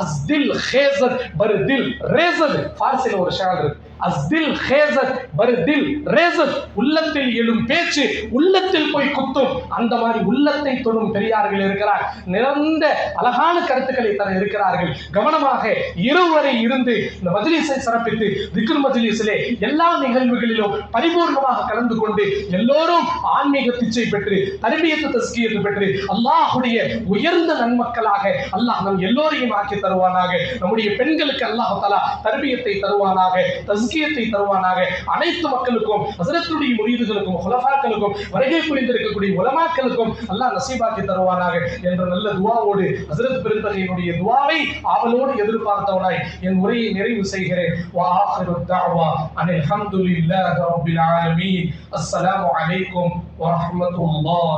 अज़दिल खेज़त बर दिल रेज़त. फारसीல ஒரு ஷாயர் அஸ்தில் ஹேஸத் பர்தில் ரேஸத். உள்ளத்தில் எழும் பேச்சு உள்ளத்தில் போய் குத்தும். அந்த மாதிரி உள்ளத்தை தொடும் பெரியார்கள் இருக்கிறார். நிறந்த அழகான கருத்துக்களை தர இருக்கிறார்கள். கவனமாக இருவரை இருந்து இந்த மஜ்லிஸை சிறப்பித்து திக்ர் மஜ்லிஸிலே எல்லா நிகழ்வுகளிலும் பரிபூர்ணமாக கலந்து கொண்டு எல்லோரும் ஆன்மீக பிச்சை பெற்று தர்பியத்து தஸ்கியத்து பெற்று அல்லாஹ்வுடைய உயர்ந்த நன்மக்களாக அல்லாஹ் நம் எல்லோரையும் ஆக்கி தருவானாக. நம்முடைய பெண்களுக்கு அல்லாஹ் தஆலா தர்பியத்தை தருவானாக, தஸ்கியத்தை தருவானாக. அனைத்து மக்களுக்கும், ஹஸரத்துடைய முரீதுகளுக்கும், குலஃபாக்களுக்கும், வருகை புரிந்திருக்கக்கூடிய உலமாக்களுக்கும் அல்லாஹ் நசீபாக்கி தருவானாக என்ற நல்ல துஆவோடு ஹஸரத் பெருந்தகையினுடைய துஆவை ஆவலோடு எதிர்பார்த்தவனாய் என் உரையை நிறைவு செய்கிறேன். வா ஆகிரு தஅவா அனில் ஹம்துலில்லாஹி ரப்பில் ஆலமீன். அஸ்ஸலாமு அலைக்கும் வ ரஹ்மத்துல்லாஹ்.